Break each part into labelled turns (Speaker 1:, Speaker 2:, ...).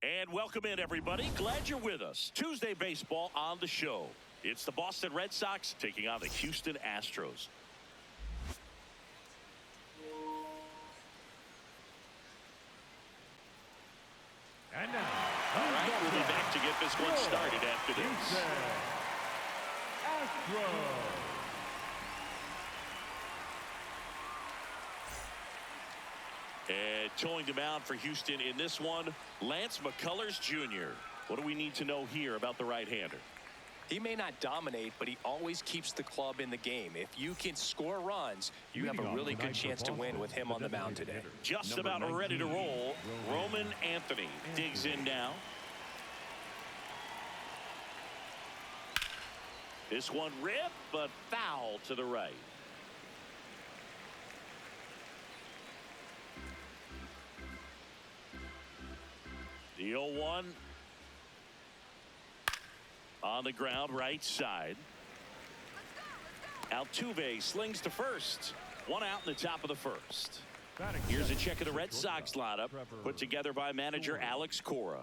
Speaker 1: And welcome in, everybody. Glad you're with us. Tuesday baseball on the show. It's the Boston Red Sox taking on the Houston Astros.
Speaker 2: And now,
Speaker 1: all right, we'll be back to get this one started after this.
Speaker 2: Astros.
Speaker 1: And towing the mound for Houston in this one, Lance McCullers Jr. What do we need to know here about the right-hander?
Speaker 3: He may not dominate, but he always keeps the club in the game. If you can score runs, you have a really good chance to win with him on the mound today.
Speaker 1: Just about ready to roll. Roman Anthony digs in now. This one ripped, but foul to the right. The 0-1 on the ground, right side. Altuve slings to first. One out in the top of the first. Here's a check of the Red Sox lineup put together by manager Alex Cora.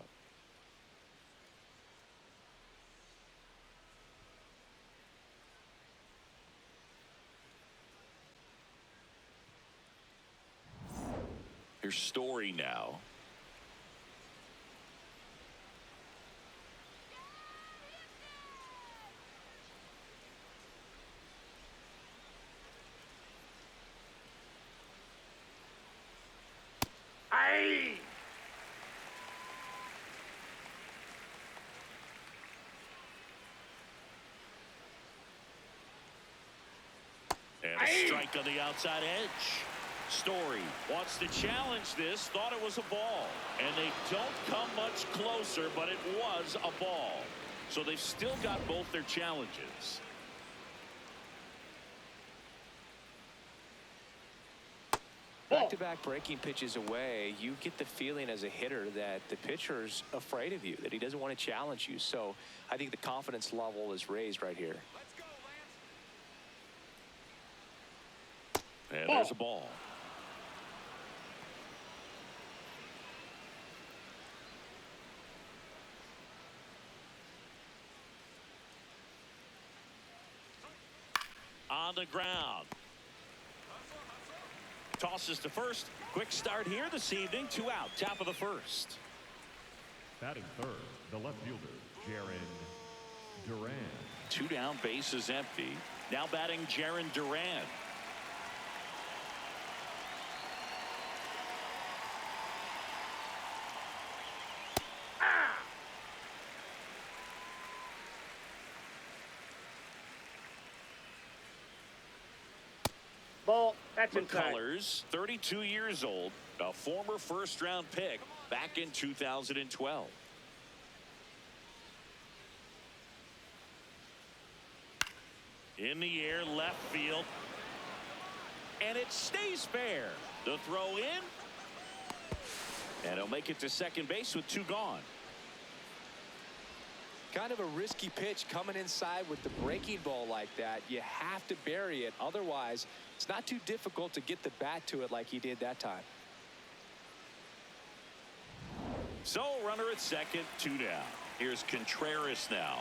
Speaker 1: Here's Story now. And a strike on the outside edge. Story wants to challenge this, thought it was a ball. And they don't come much closer, but it was a ball. So they've still got both their challenges.
Speaker 3: Back-to-back breaking pitches away, you get the feeling as a hitter that the pitcher's afraid of you, that he doesn't want to challenge you. So I think the confidence level is raised right here.
Speaker 1: And there's a ball. On the ground. Tosses to first. Quick start here this evening. 2 out. Top of the first.
Speaker 2: Batting third, the left fielder, Jarren Duran.
Speaker 1: 2 down, bases empty. Now batting Jarren Duran.
Speaker 4: Ball. That's inside.
Speaker 1: McCullers, 32 years old, a former first-round pick back in 2012. In the air, left field. And it stays fair. The throw in. And he'll make it to second base with 2 gone.
Speaker 3: Kind of a risky pitch coming inside with the breaking ball like that. You have to bury it. Otherwise, it's not too difficult to get the bat to it like he did that time.
Speaker 1: So runner at second, 2 down. Here's Contreras now.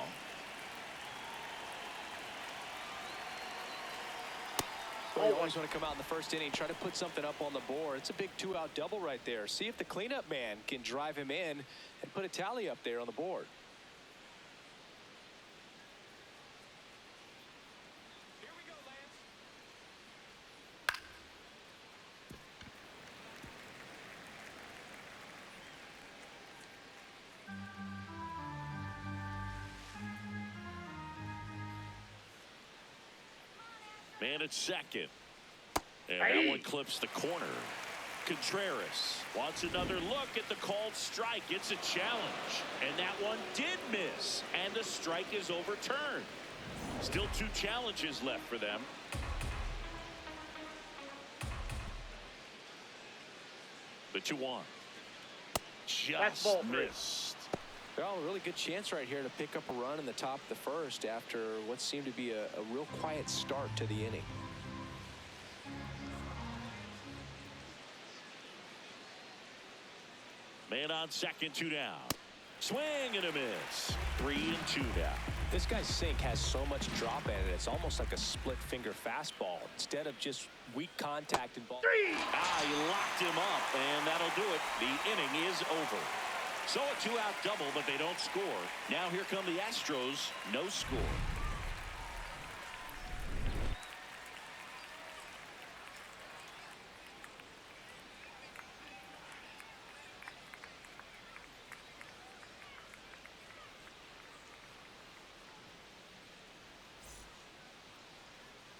Speaker 3: Well, you always want to come out in the first inning, try to put something up on the board. It's a big 2-out double right there. See if the cleanup man can drive him in and put a tally up there on the board.
Speaker 1: Man at second. And that one clips the corner. Contreras wants another look at the called strike. It's a challenge. And that one did miss. And the strike is overturned. Still 2 challenges left for them. The 2-1. Just missed.
Speaker 3: Well, a really good chance right here to pick up a run in the top of the first after what seemed to be a real quiet start to the inning.
Speaker 1: And on second, 2 down. Swing and a miss. 3-2 now.
Speaker 3: This guy's sink has so much drop in it. It's almost like a split finger fastball instead of just weak contact and ball.
Speaker 1: He locked him up, and that'll do it. The inning is over. So a 2-out double, but they don't score. Now here come the Astros. No score.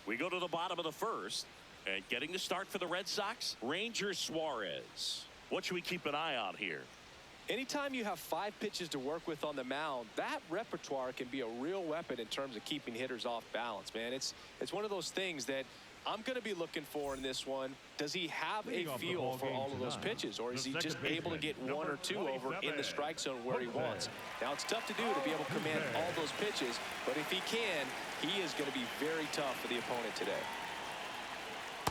Speaker 1: We go to the bottom of the first, and getting the start for the Red Sox, Ranger Suarez. What should we keep an eye on here?
Speaker 3: Anytime you have 5 pitches to work with on the mound, that repertoire can be a real weapon in terms of keeping hitters off balance, man. It's one of those things that I'm going to be looking for in this one. Does he have a feel for all of those pitches, or is he just able to get 1 or 2 over in the strike zone where he wants? Now, it's tough to do to be able to command all those pitches, but if he can, he is going to be very tough for the opponent today.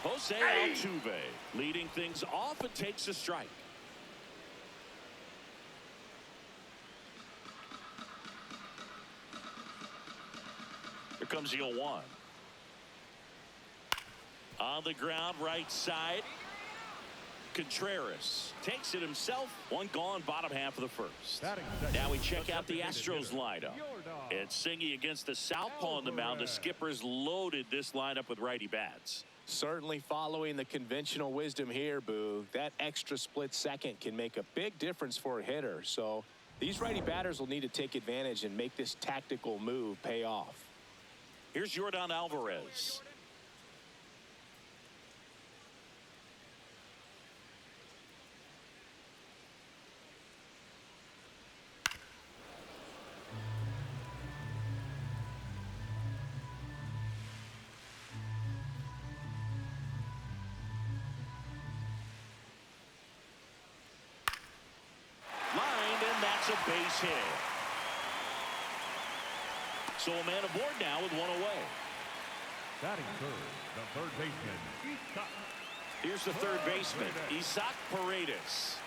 Speaker 1: Jose Altuve leading things off and takes a strike. Here comes the 0-1. On the ground, right side. Contreras takes it himself. 1 gone, bottom half of the first. Now we check out the Astros lineup. It's Singy against the southpaw on the mound. The Skippers loaded this lineup with righty bats.
Speaker 3: Certainly following the conventional wisdom here, Boo. That extra split second can make a big difference for a hitter. So these righty batters will need to take advantage and make this tactical move pay off.
Speaker 1: Here's Yordan Alvarez. A base hit. So a man aboard now with 1 away.
Speaker 2: Batting third, the third baseman, Isaac.
Speaker 1: Here's the third baseman, Isaac Paredes.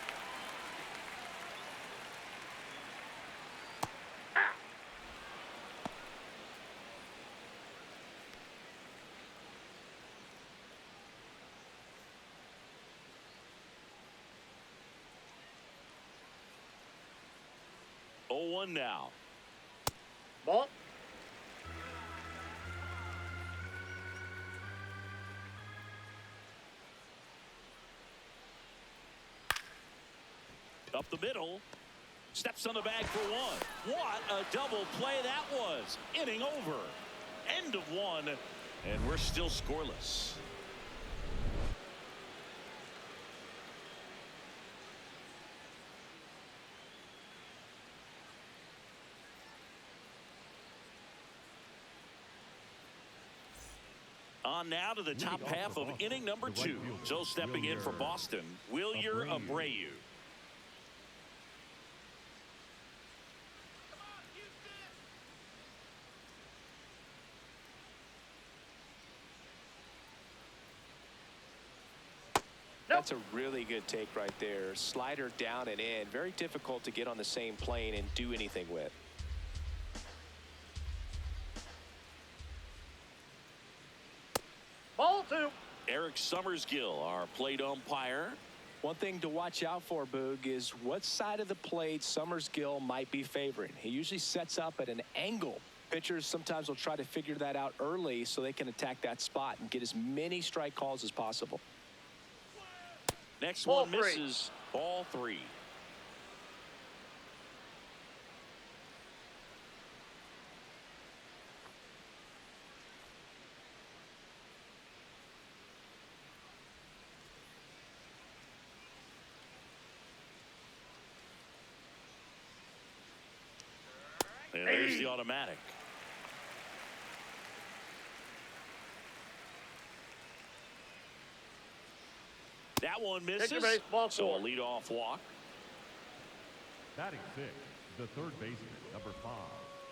Speaker 1: One now.
Speaker 4: Ball.
Speaker 1: Up the middle. Steps on the bag for 1. What a double play that was. Inning over. End of 1. And we're still scoreless. On now to the top half of inning number 2. So stepping in for Boston, Wilyer Abreu.
Speaker 3: That's a really good take right there. Slider down and in. Very difficult to get on the same plane and do anything with.
Speaker 4: Ball 2.
Speaker 1: Eric Summersgill, our plate umpire.
Speaker 3: One thing to watch out for, Boog, is what side of the plate Summersgill might be favoring. He usually sets up at an angle. Pitchers sometimes will try to figure that out early so they can attack that spot and get as many strike calls as possible.
Speaker 1: Next one misses. Ball 3. And there's the automatic. That one misses.
Speaker 4: Base, ball
Speaker 1: so a
Speaker 4: 4.
Speaker 1: leadoff walk.
Speaker 2: Batting 6, the third baseman, number 5,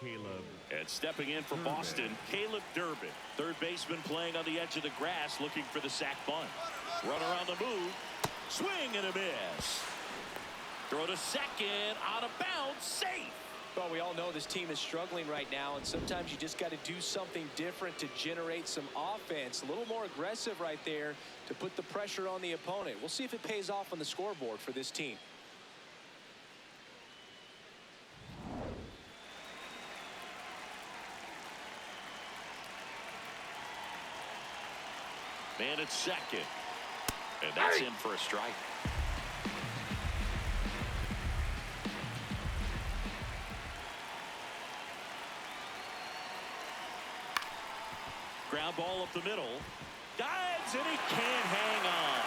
Speaker 2: Caleb.
Speaker 1: And stepping in for Boston, Caleb Durbin. Third baseman playing on the edge of the grass, looking for the sac bunt. Runner on the move. Swing and a miss. Throw to second, out of bounds, safe.
Speaker 3: Well, we all know this team is struggling right now, and sometimes you just got to do something different to generate some offense. A little more aggressive right there to put the pressure on the opponent. We'll see if it pays off on the scoreboard for this team.
Speaker 1: Man at second. And that's in for a strike. Ground ball up the middle. Dives, and he can't hang on.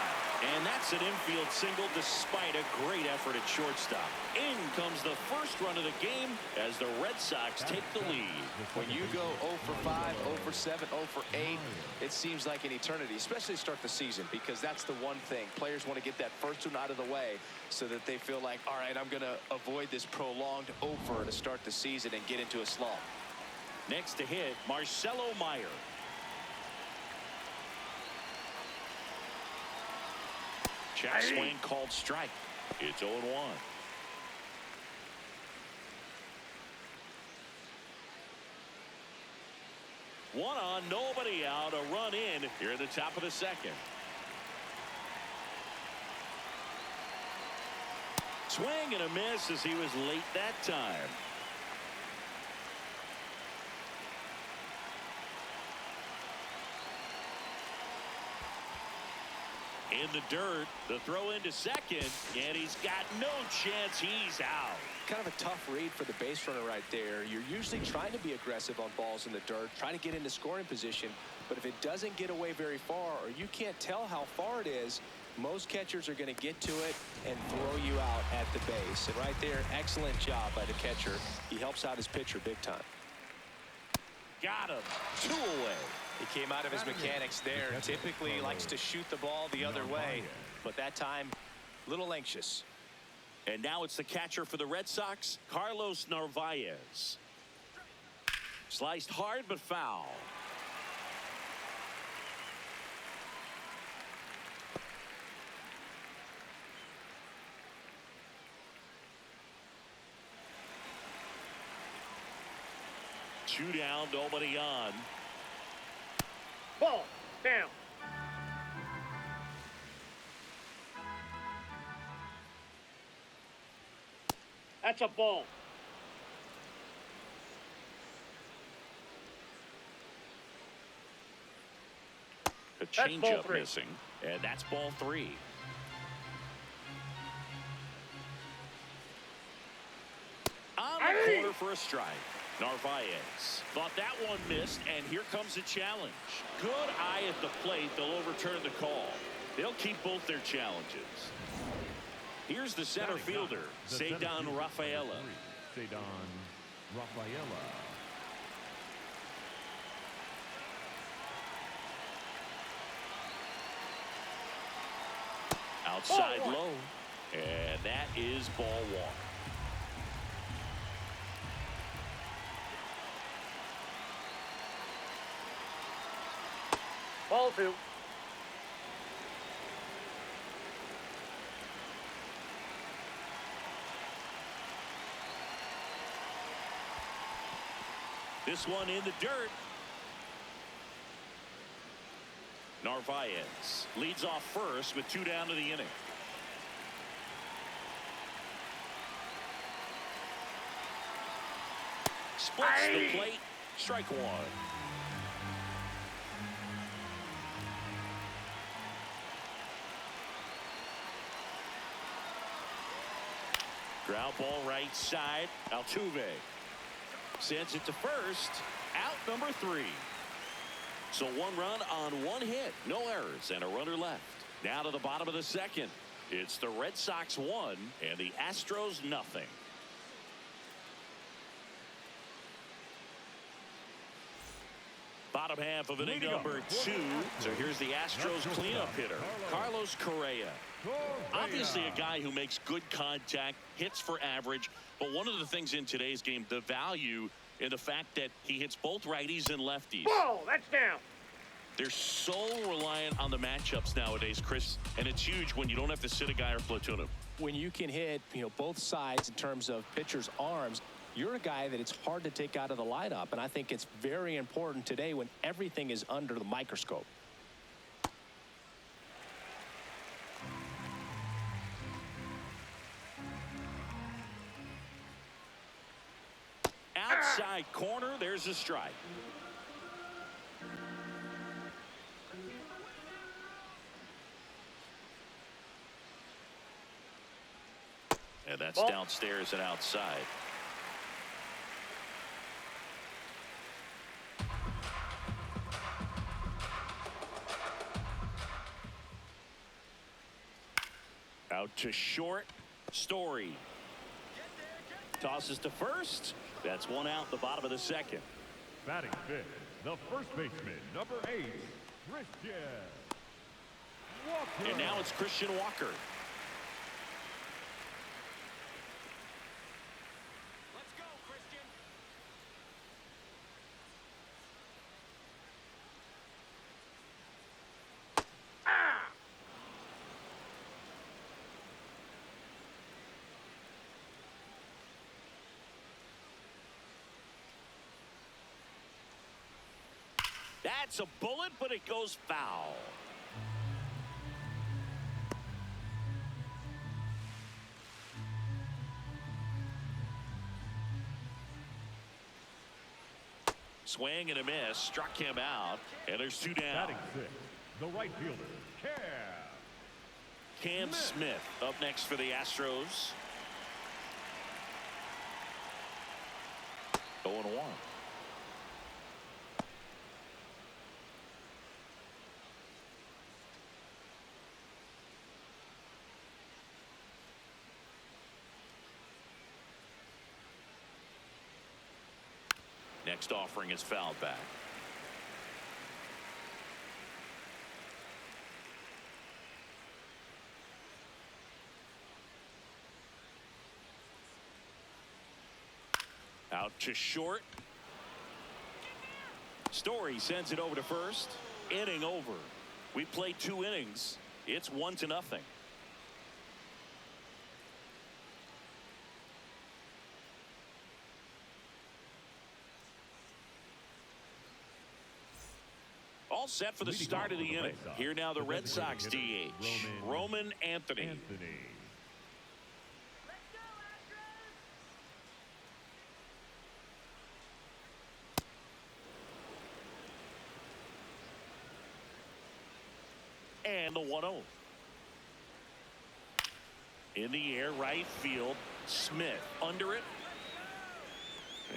Speaker 1: And that's an infield single despite a great effort at shortstop. In comes the first run of the game as the Red Sox take the lead.
Speaker 3: When you go 0 for 5, 0 for 7, 0 for 8, it seems like an eternity, especially to start the season, because that's the one thing. Players want to get that first one out of the way so that they feel like, all right, I'm going to avoid this prolonged over to start the season and get into a slump.
Speaker 1: Next to hit, Marcelo Meyer. Check swing called strike. It's 0-1. One on, nobody out. A run in here at the top of the second. Swing and a miss as he was late that time. In the dirt, the throw into second, and he's got no chance. He's out.
Speaker 3: Kind of a tough read for the base runner right there. You're usually trying to be aggressive on balls in the dirt, trying to get into scoring position. But if it doesn't get away very far, or you can't tell how far it is, most catchers are going to get to it and throw you out at the base. And right there, excellent job by the catcher. He helps out his pitcher big time.
Speaker 1: Got him. 2 away.
Speaker 3: He came out of his mechanics there. Typically likes to shoot the ball the other way, but that time, a little anxious.
Speaker 1: And now it's the catcher for the Red Sox, Carlos Narvaez. Sliced hard but foul. Two down, nobody on.
Speaker 4: Ball down. That's a ball.
Speaker 1: A changeup missing, and that's ball 3. On the corner for a strike. Narvaez thought that one missed, and here comes the challenge. Good eye at the plate. They'll overturn the call. They'll keep both their challenges. Here's the center fielder, Ceddanne Rafaela.
Speaker 2: Ceddanne Rafaela.
Speaker 1: Outside low, and that is ball 1.
Speaker 4: Ball 2.
Speaker 1: This one in the dirt. Narvaez leads off first with 2 down to the inning. Splits the plate. Strike 1. Ground ball right side. Altuve sends it to first. Out number 3. So 1 run on 1 hit. No errors and a runner left. Now to the bottom of the second. It's the Red Sox 1 and the Astros nothing. Bottom half of inning number 2. So here's the Astros cleanup hitter, Carlos Correa. Obviously a guy who makes good contact, hits for average. But one of the things in today's game, the value in the fact that he hits both righties and lefties.
Speaker 4: Ball, that's down.
Speaker 1: They're so reliant on the matchups nowadays, Chris, and it's huge when you don't have to sit a guy or platoon him.
Speaker 3: when you can hit, both sides in terms of pitchers' arms, you're a guy that it's hard to take out of the lineup. And I think it's very important today when everything is under the microscope.
Speaker 1: Outside corner, there's a strike. And that's
Speaker 4: Ball.
Speaker 1: Downstairs and outside. Out to short. Story tosses to first. That's one out, the bottom of the second.
Speaker 2: Batting fifth, the first baseman, number 8, Christian Walker.
Speaker 1: And now it's Christian Walker.
Speaker 3: Let's go, Christian.
Speaker 1: That's a bullet, but it goes foul. Swing and a miss, struck him out, and there's 2 down.
Speaker 2: Batting sixth, the right fielder,
Speaker 1: Cam Smith up next for the Astros. 0-1. Next offering is fouled back. Out to short. Story sends it over to first. Inning over. We played 2 innings. It's 1-0. All set for the
Speaker 2: Leading
Speaker 1: start
Speaker 2: off
Speaker 1: of the
Speaker 2: for the
Speaker 1: inning.
Speaker 2: Red Sox,
Speaker 1: Here now the
Speaker 2: the
Speaker 1: Red
Speaker 2: designated
Speaker 1: Sox
Speaker 2: hitter,
Speaker 1: DH. Roman Anthony. And the 1-0. In the air, right field. Smith under it.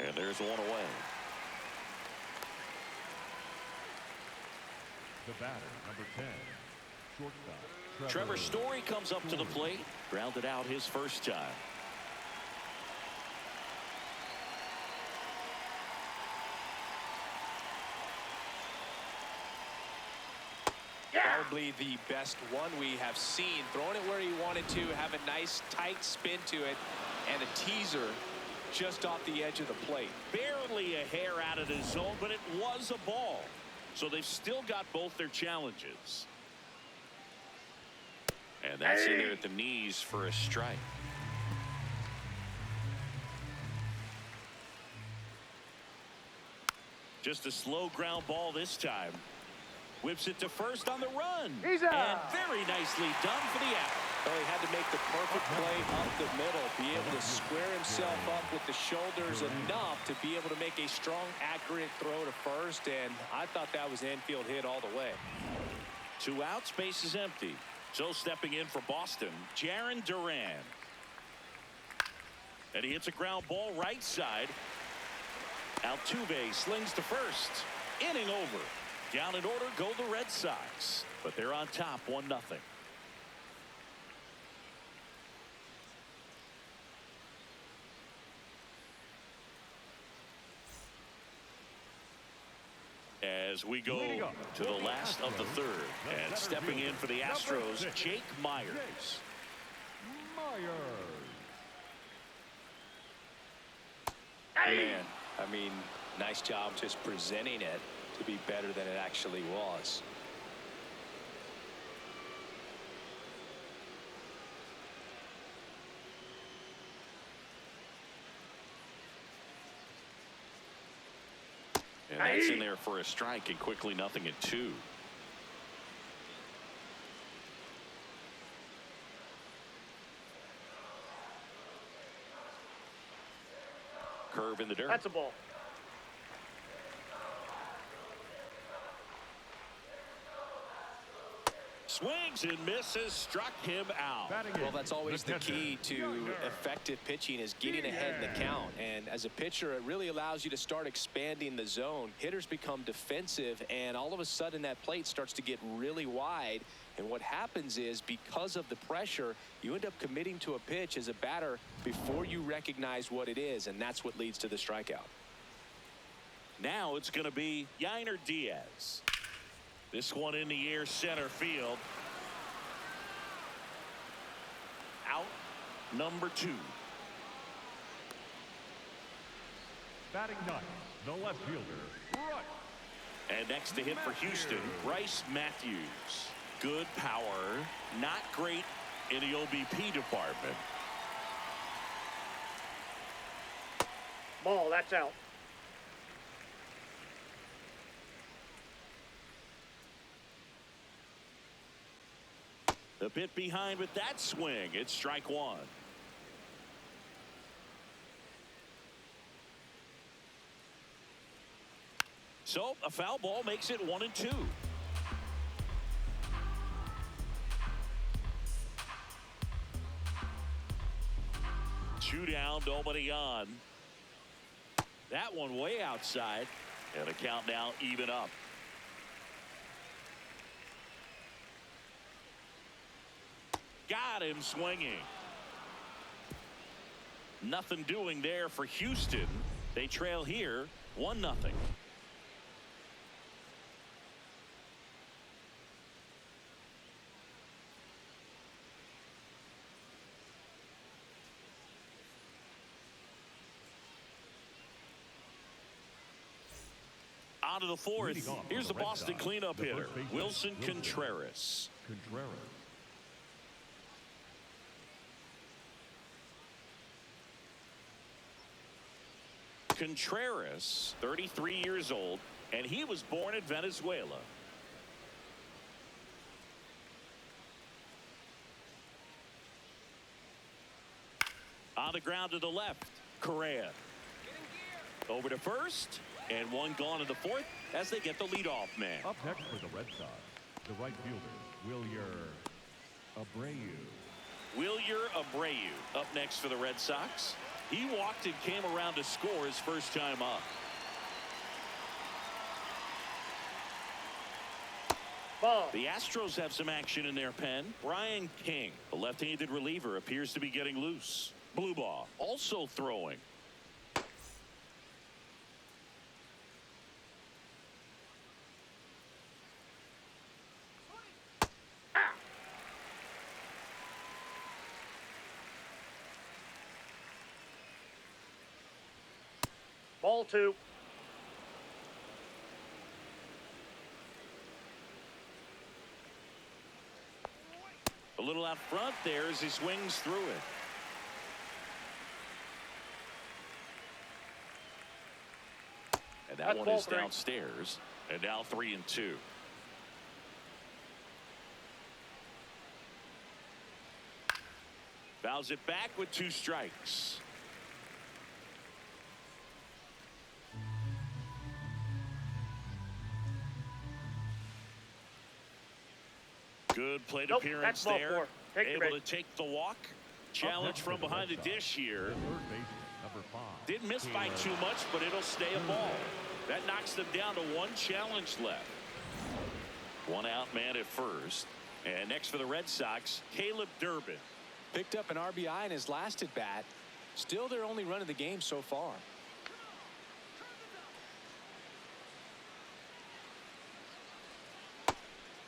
Speaker 1: And there's one away.
Speaker 2: The batter, number 10, shortstop,
Speaker 1: Trevor Story comes up to the plate. Grounded out his first time.
Speaker 3: Probably the best one we have seen. Throwing it where he wanted to, have a nice tight spin to it, and a teaser just off the edge of the plate.
Speaker 1: Barely a hair out of the zone, but it was a ball. So they've still got both their challenges. And that's in there at the knees for a strike. Just a slow ground ball this time. Whips it to first on the run.
Speaker 4: He's
Speaker 1: and
Speaker 4: out.
Speaker 1: very nicely done for the out.
Speaker 3: Well, he had to make the perfect play up the middle, be able to square himself up with the shoulders enough to be able to make a strong, accurate throw to first, and I thought that was an infield hit all the way.
Speaker 1: 2 outs, base is empty. So stepping in for Boston, Jarren Duran. And he hits a ground ball right side. Altuve slings to first. Inning over. Down in order go the Red Sox, but they're on top 1-0. As we go to the last of the third, and stepping in for the Astros, Jake Myers.
Speaker 3: Man, I mean, nice job just presenting it to be better than it actually was.
Speaker 1: And that's in there for a strike, and quickly 0-2. Curve in the dirt.
Speaker 4: That's a ball.
Speaker 1: Swings and misses, struck him out.
Speaker 3: Well, that's always the key to effective pitching, is getting ahead in the count. And as a pitcher, it really allows you to start expanding the zone. Hitters become defensive, and all of a sudden that plate starts to get really wide. And what happens is, because of the pressure, you end up committing to a pitch as a batter before you recognize what it is, and that's what leads to the strikeout.
Speaker 1: Now it's going to be Yainer Diaz. This one in the air, center field. Out number 2.
Speaker 2: Batting ninth, the left fielder, Bryce.
Speaker 1: And next to him for Houston, Bryce Matthews. Good power, not great in the OBP department.
Speaker 4: Ball, that's out.
Speaker 1: A bit behind with that swing. It's strike 1. So a foul ball makes it 1-2. Two down, nobody on. That one way outside, and the count now even up. Got him swinging. Nothing doing there for Houston. They trail here 1-0. On to the 4th. Here's the Boston cleanup hitter, Wilson Contreras. Contreras, 33 years old, and he was born in Venezuela. On the ground to the left, Correa. Over to first, and one gone in the 4th as they get the leadoff man.
Speaker 2: Up next for the Red Sox, the right fielder, Wilyer Abreu.
Speaker 1: Wilyer Abreu up next for the Red Sox. He walked and came around to score his first time up.
Speaker 4: Ball.
Speaker 1: The Astros have some action in their pen. Brian King, the left-handed reliever, appears to be getting loose. Blue ball also throwing.
Speaker 4: Ball 2.
Speaker 1: A little out front there as he swings through it. And that one is downstairs. And now 3-2. Fouls it back with 2 strikes. Good plate appearance there. Able to take the walk. Challenge from behind the dish here. Didn't miss by too much, but it'll stay a ball. That knocks them down to 1 challenge left. 1 out man at first. And next for the Red Sox, Caleb Durbin.
Speaker 3: Picked up an RBI in his last at bat. Still their only run of the game so far.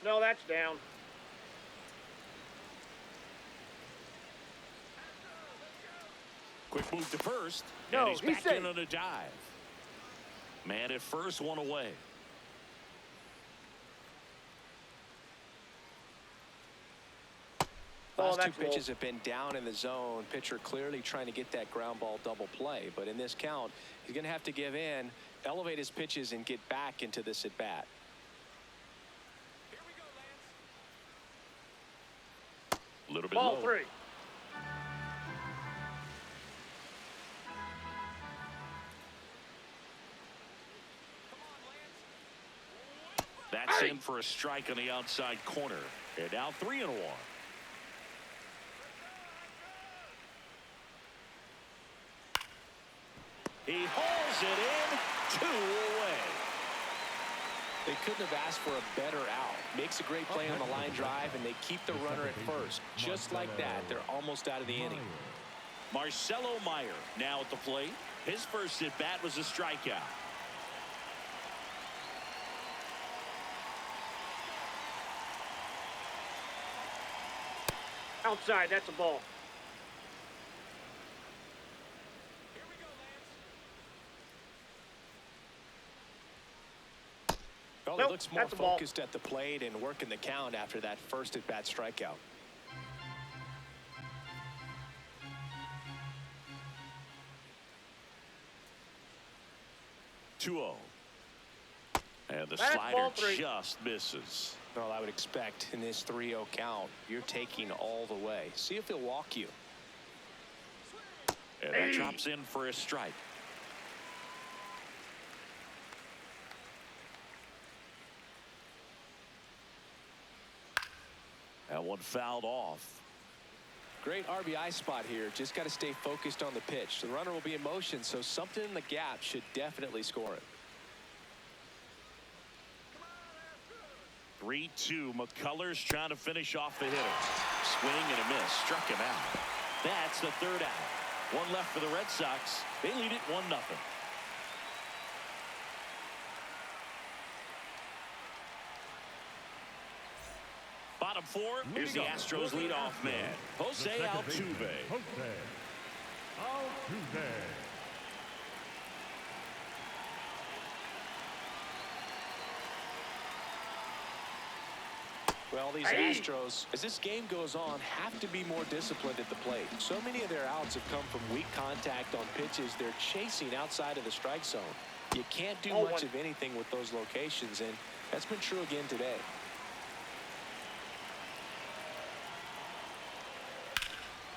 Speaker 4: No, that's down.
Speaker 1: Quick move to first.
Speaker 4: No,
Speaker 1: and he's back
Speaker 4: safe.
Speaker 1: in on a dive. Man at first, 1 away.
Speaker 3: Last 2 pitches have been down in the zone. Pitcher clearly trying to get that ground ball double play. But in this count, he's going to have to give in. elevate his pitches and get back into this at bat.
Speaker 1: A little bit
Speaker 4: Ball
Speaker 1: low.
Speaker 4: 3.
Speaker 1: That's in for a strike on the outside corner. And now 3-1. He hauls it in, 2 away.
Speaker 3: They couldn't have asked for a better out. Makes a great play on the line drive, and they keep the runner at first. Just like that, they're almost out of the inning.
Speaker 1: Marcelo Meyer now at the plate. His first at bat was a strikeout.
Speaker 4: Outside, that's a ball.
Speaker 3: Well,
Speaker 4: Nope,
Speaker 3: he looks more
Speaker 4: that's a ball.
Speaker 3: focused at the plate and working the count after that first at bat strikeout.
Speaker 1: And the
Speaker 4: That's
Speaker 1: slider
Speaker 4: ball 3.
Speaker 1: just misses.
Speaker 3: Well, I would expect in this 3-0 count, you're taking all the way. See if he'll walk you.
Speaker 1: And that drops in for a strike. That one fouled off.
Speaker 3: Great RBI spot here. Just got to stay focused on the pitch. The runner will be in motion, so something in the gap should definitely score it.
Speaker 1: 3-2. McCullers trying to finish off the hitter. Swing and a miss. Struck him out. That's the third out. One left for the Red Sox. They lead it 1-0. Bottom 4. Here's the Astros leadoff man, Jose Altuve.
Speaker 2: Jose Altuve.
Speaker 3: Well, these Astros, as this game goes on, have to be more disciplined at the plate. So many of their outs have come from weak contact on pitches they're chasing outside of the strike zone. You can't do much of anything with those locations, and that's been true again today.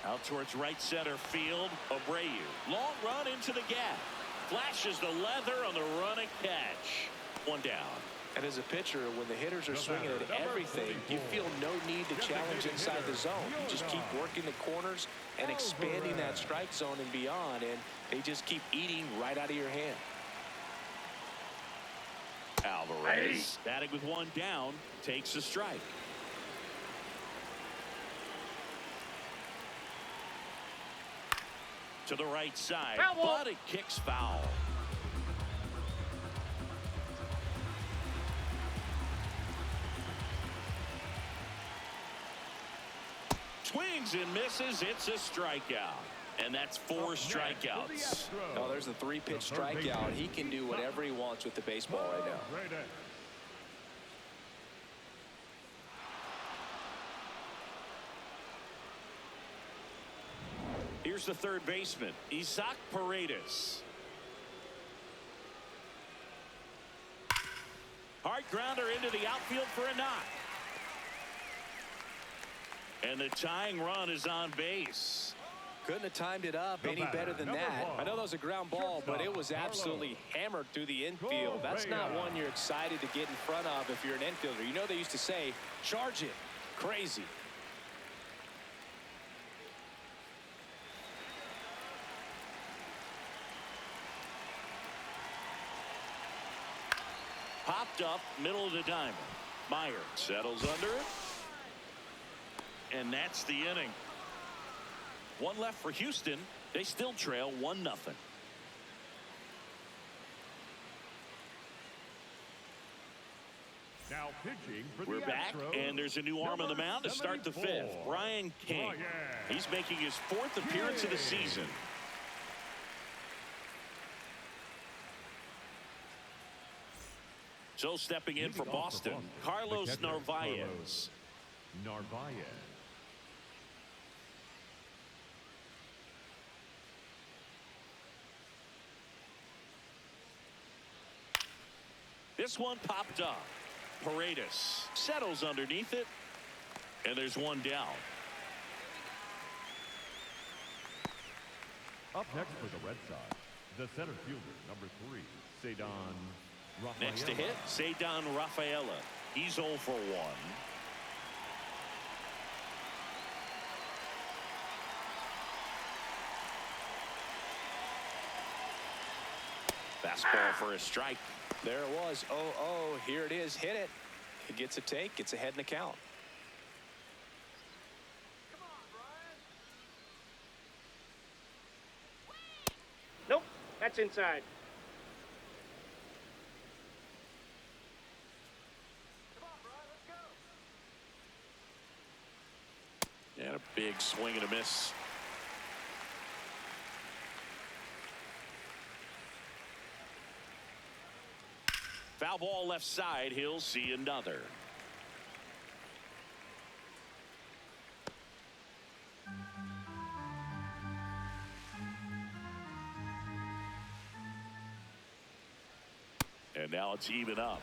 Speaker 1: Out towards right center field. Abreu. Long run into the gap. Flashes the leather on the running catch. One down.
Speaker 3: And as a pitcher, when the hitters are swinging at everything, you feel no need to challenge inside the zone. You just keep working the corners and expanding that strike zone and beyond, and they just keep eating right out of your hand.
Speaker 1: Alvarez, batting with one down, takes a strike. To the right side, but it kicks foul. Swings and misses. It's a strikeout. And that's 4 strikeouts.
Speaker 3: Oh, there's the 3-pitch strikeout. He can do whatever he wants with the baseball right now.
Speaker 1: Here's the third baseman, Isaac Paredes. Hard grounder into the outfield for a knock. And the tying run is on base.
Speaker 3: Couldn't have timed it up any better than that. I know that was a ground ball, but it was absolutely hammered through the infield. That's not one you're excited to get in front of if you're an infielder. You know they used to say, charge it. Crazy.
Speaker 1: Popped up, middle of the diamond. Meyer settles under it. And that's the inning. One left for Houston. They still trail 1-0.
Speaker 2: Now pitching for
Speaker 1: We're
Speaker 2: the
Speaker 1: back,
Speaker 2: Astros,
Speaker 1: and there's a new arm on the mound to start the 5th. Brian King. He's making his 4th appearance of the season. So stepping in for Boston, Carlos Narvaez.
Speaker 2: Narvaez.
Speaker 1: This one popped up. Paredes settles underneath it, and there's one down.
Speaker 2: Up next for the Red Sox, the center fielder, number 3, Cedar Rafaela.
Speaker 1: Next to hit, Cedar Rafaela. He's 0 for 1. Fastball for a strike.
Speaker 3: There it was. 0-0. Here it is. Hit it. He gets a take. Gets ahead in the count.
Speaker 4: Nope, that's inside.
Speaker 1: And a big swing and a miss. Foul ball left side. He'll see another. And now it's even up.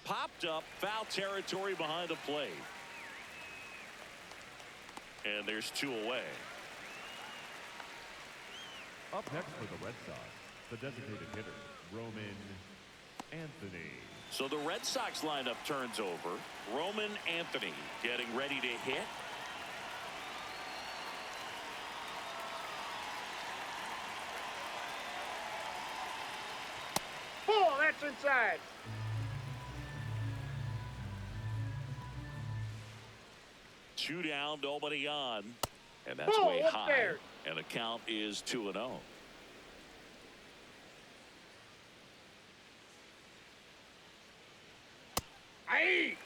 Speaker 1: Popped up, foul territory behind the plate. And there's 2 away.
Speaker 2: Up next for the Red Sox, the designated hitter, Roman Anthony.
Speaker 1: So the Red Sox lineup turns over. Roman Anthony getting ready to hit.
Speaker 4: Oh, that's inside.
Speaker 1: Two down, nobody on. And that's
Speaker 4: Oh,
Speaker 1: way high.
Speaker 4: upstairs.
Speaker 1: And the count is 2-0.
Speaker 4: Aye.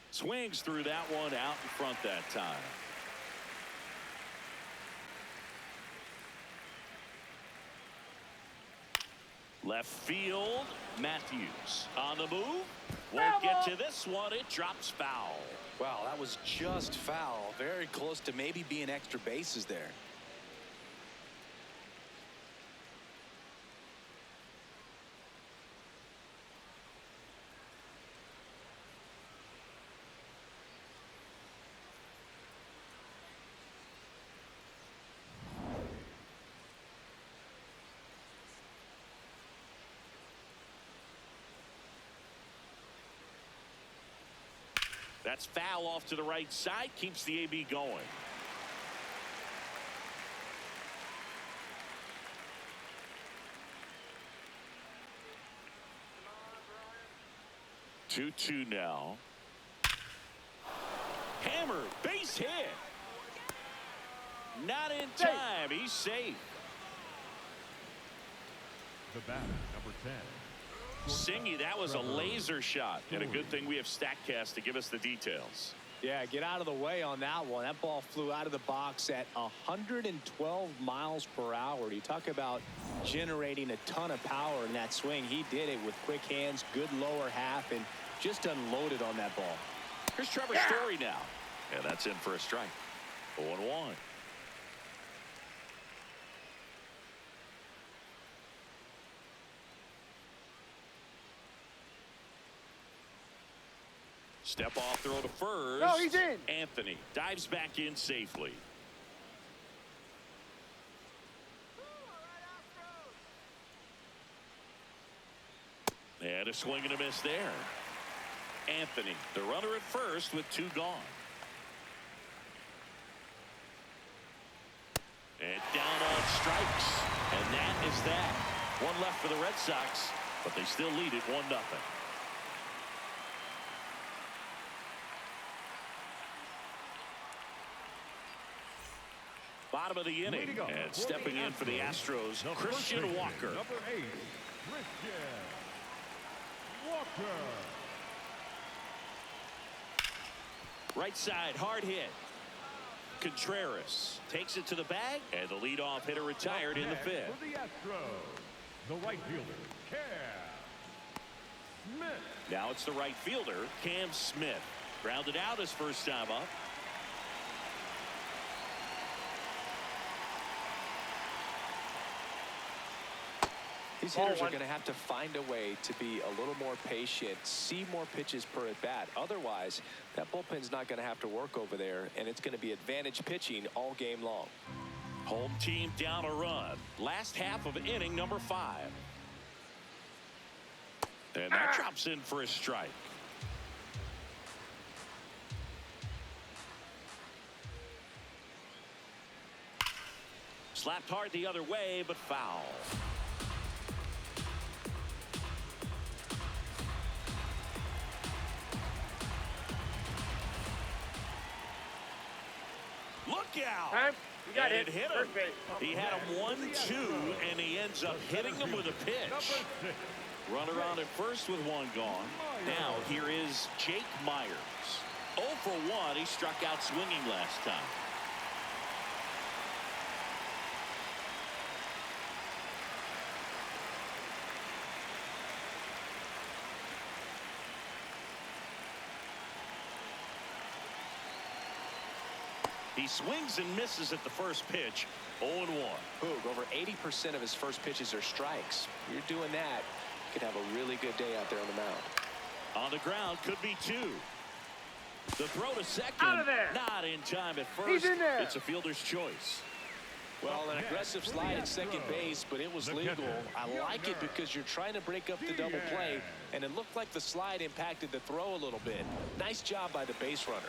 Speaker 1: Swings through that one out in front that time. Left field, Matthews on the move. Won't get to this one. It drops foul.
Speaker 3: Wow, that was just foul. Very close to maybe being extra bases there.
Speaker 1: That's foul off to the right side. Keeps the AB going. Two now. Hammer, base hit. Not in time. He's safe.
Speaker 2: The batter, number 10.
Speaker 1: Singy, that was a laser shot. And a good thing we have StatCast to give us the details.
Speaker 3: Yeah, get out of the way on that one. That ball flew out of the box at 112 miles per hour. You talk about generating a ton of power in that swing. He did it with quick hands, good lower half, and just unloaded on that ball.
Speaker 1: Here's Trevor Story now. And that's in for a strike. 0-1. Step off throw to first.
Speaker 4: No, he's in.
Speaker 1: Anthony dives back in safely. And a swing and a miss there. Anthony, the runner at first with 2 gone. And down on strikes. And that is that. 1 left for the Red Sox, but they still lead it 1-0. Bottom of the inning, and stepping in for the Astros, Christian Walker.
Speaker 2: Number 8, Christian Walker.
Speaker 1: Right side, hard hit. Contreras takes it to the bag, and the leadoff hitter retired in the fifth.
Speaker 2: For the Astros, the right fielder, Cam Smith.
Speaker 1: Now it's the right fielder, Cam Smith. Grounded out his first time up.
Speaker 3: These hitters are going to have to find a way to be a little more patient, see more pitches per at bat. Otherwise, that bullpen's not going to have to work over there, and it's going to be advantage pitching all game long.
Speaker 1: Home team down a run. Last half of inning number 5. And that drops in for a strike. Slapped hard the other way, but foul. Look out!
Speaker 4: Time. You got
Speaker 1: And
Speaker 4: it.
Speaker 1: hit him.
Speaker 4: First base.
Speaker 1: He had him 1-2, and he ends up hitting him with a pitch. Runner on at first with one gone. Now here is Jake Myers. 0 for 1. He struck out swinging last time. He swings and misses at the first pitch. 0-1.
Speaker 3: Boog, over 80% of his first pitches are strikes. You're doing that, you could have a really good day out there on the mound.
Speaker 1: On the ground, could be 2. The throw to second.
Speaker 4: Out of there.
Speaker 1: Not in time at first.
Speaker 4: He's in there.
Speaker 1: It's a fielder's choice.
Speaker 3: Well, an aggressive slide at second base, but it was legal. I like it because you're trying to break up the double play, and it looked like the slide impacted the throw a little bit. Nice job by the base runner.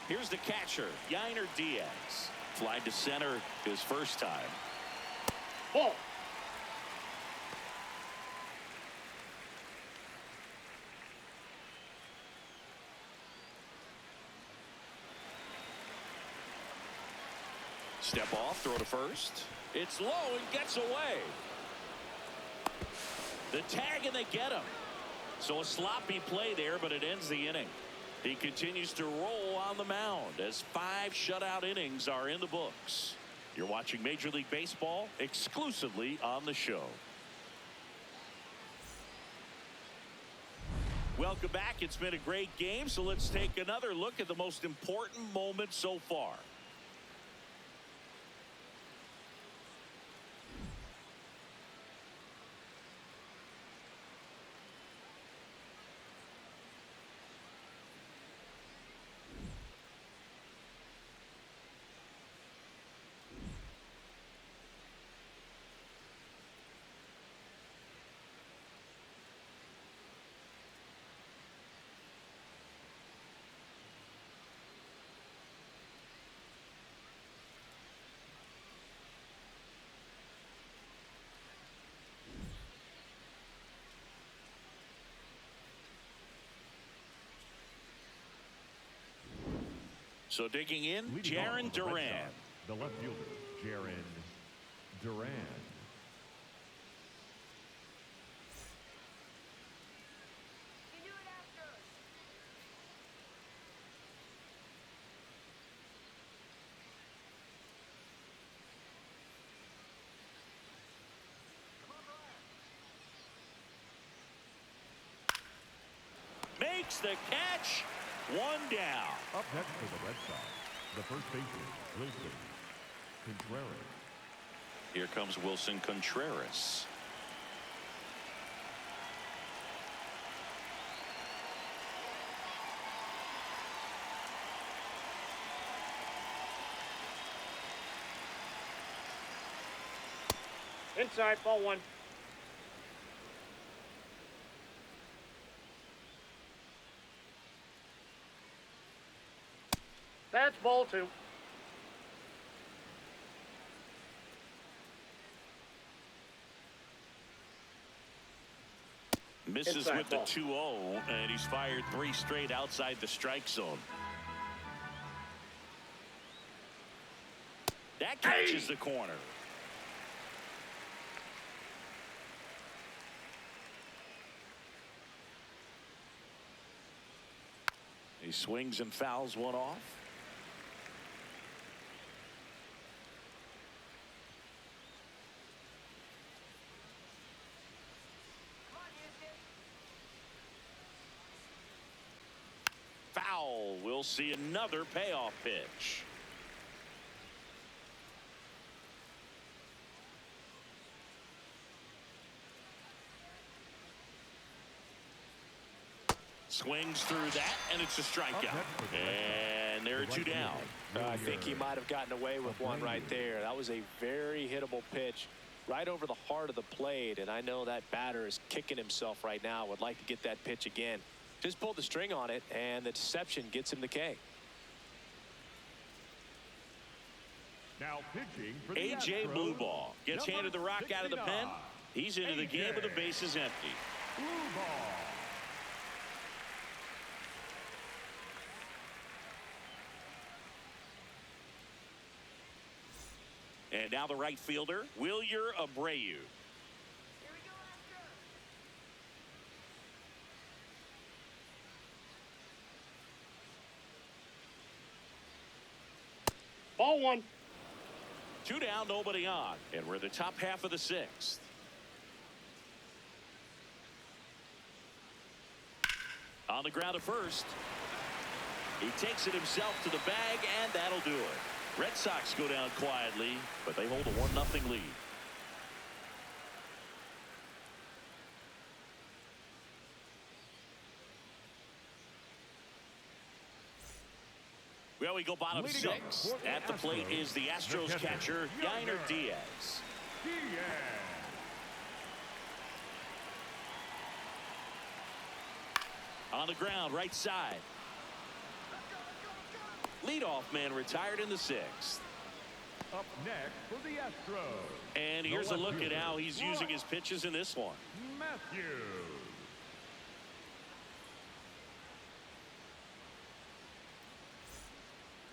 Speaker 1: Here's the catcher, Yainer Diaz. Flied to center his first time.
Speaker 4: Ball.
Speaker 1: Step off, throw to first. It's low and gets away. The tag, and they get him. So a sloppy play there, but it ends the inning. He continues to roll on the mound as 5 shutout innings are in the books. You're watching Major League Baseball exclusively on the show. Welcome back. It's been a great game, so let's take another look at the most important moment so far. So digging in,
Speaker 2: Leading off
Speaker 1: Jarren
Speaker 2: the Red
Speaker 1: Duran.
Speaker 2: Sox, the left fielder, Jarren Duran.
Speaker 1: Makes the catch. 1 down.
Speaker 2: Up next for the Red Sox, the first baseman, Wilson Contreras.
Speaker 1: Here comes Wilson Contreras.
Speaker 4: Inside, ball 1. That's ball 2.
Speaker 1: Misses
Speaker 4: Inside
Speaker 1: with the
Speaker 4: ball.
Speaker 1: 2-0, and he's fired 3 straight outside the strike zone. That catches the corner. He swings and fouls one off. We'll see another payoff pitch. Swings through that, and it's a strikeout. And there are two down.
Speaker 3: I think he might have gotten away with one right there. That was a very hittable pitch right over the heart of the plate, and I know that batter is kicking himself right now. Would like to get that pitch again. Just pulled the string on it, and the deception gets him the K.
Speaker 2: Now pitching for the
Speaker 1: A.J.
Speaker 2: Astros,
Speaker 1: Blueball gets handed the rock out of the pen. He's into the game with the bases empty.
Speaker 2: Blue ball.
Speaker 1: And now the right fielder, Wilyer Abreu.
Speaker 4: Ball one.
Speaker 1: Two down, nobody on. And we're in the top half of the sixth. On the ground at first. He takes it himself to the bag, and that'll do it. Red Sox go down quietly, but they hold a 1-0 lead. Well, we go bottom
Speaker 2: Leading
Speaker 1: six.
Speaker 2: up for
Speaker 1: At the plate
Speaker 2: Astros,
Speaker 1: is the Astros
Speaker 2: the
Speaker 1: catcher, Yainer Diaz.
Speaker 2: Diaz.
Speaker 1: On the ground, right side. Leadoff man retired in the sixth.
Speaker 2: Up next for the Astros.
Speaker 1: And
Speaker 2: the
Speaker 1: here's a
Speaker 2: left
Speaker 1: look at
Speaker 2: fielder,
Speaker 1: how he's using his pitches in this one.
Speaker 2: Matthews.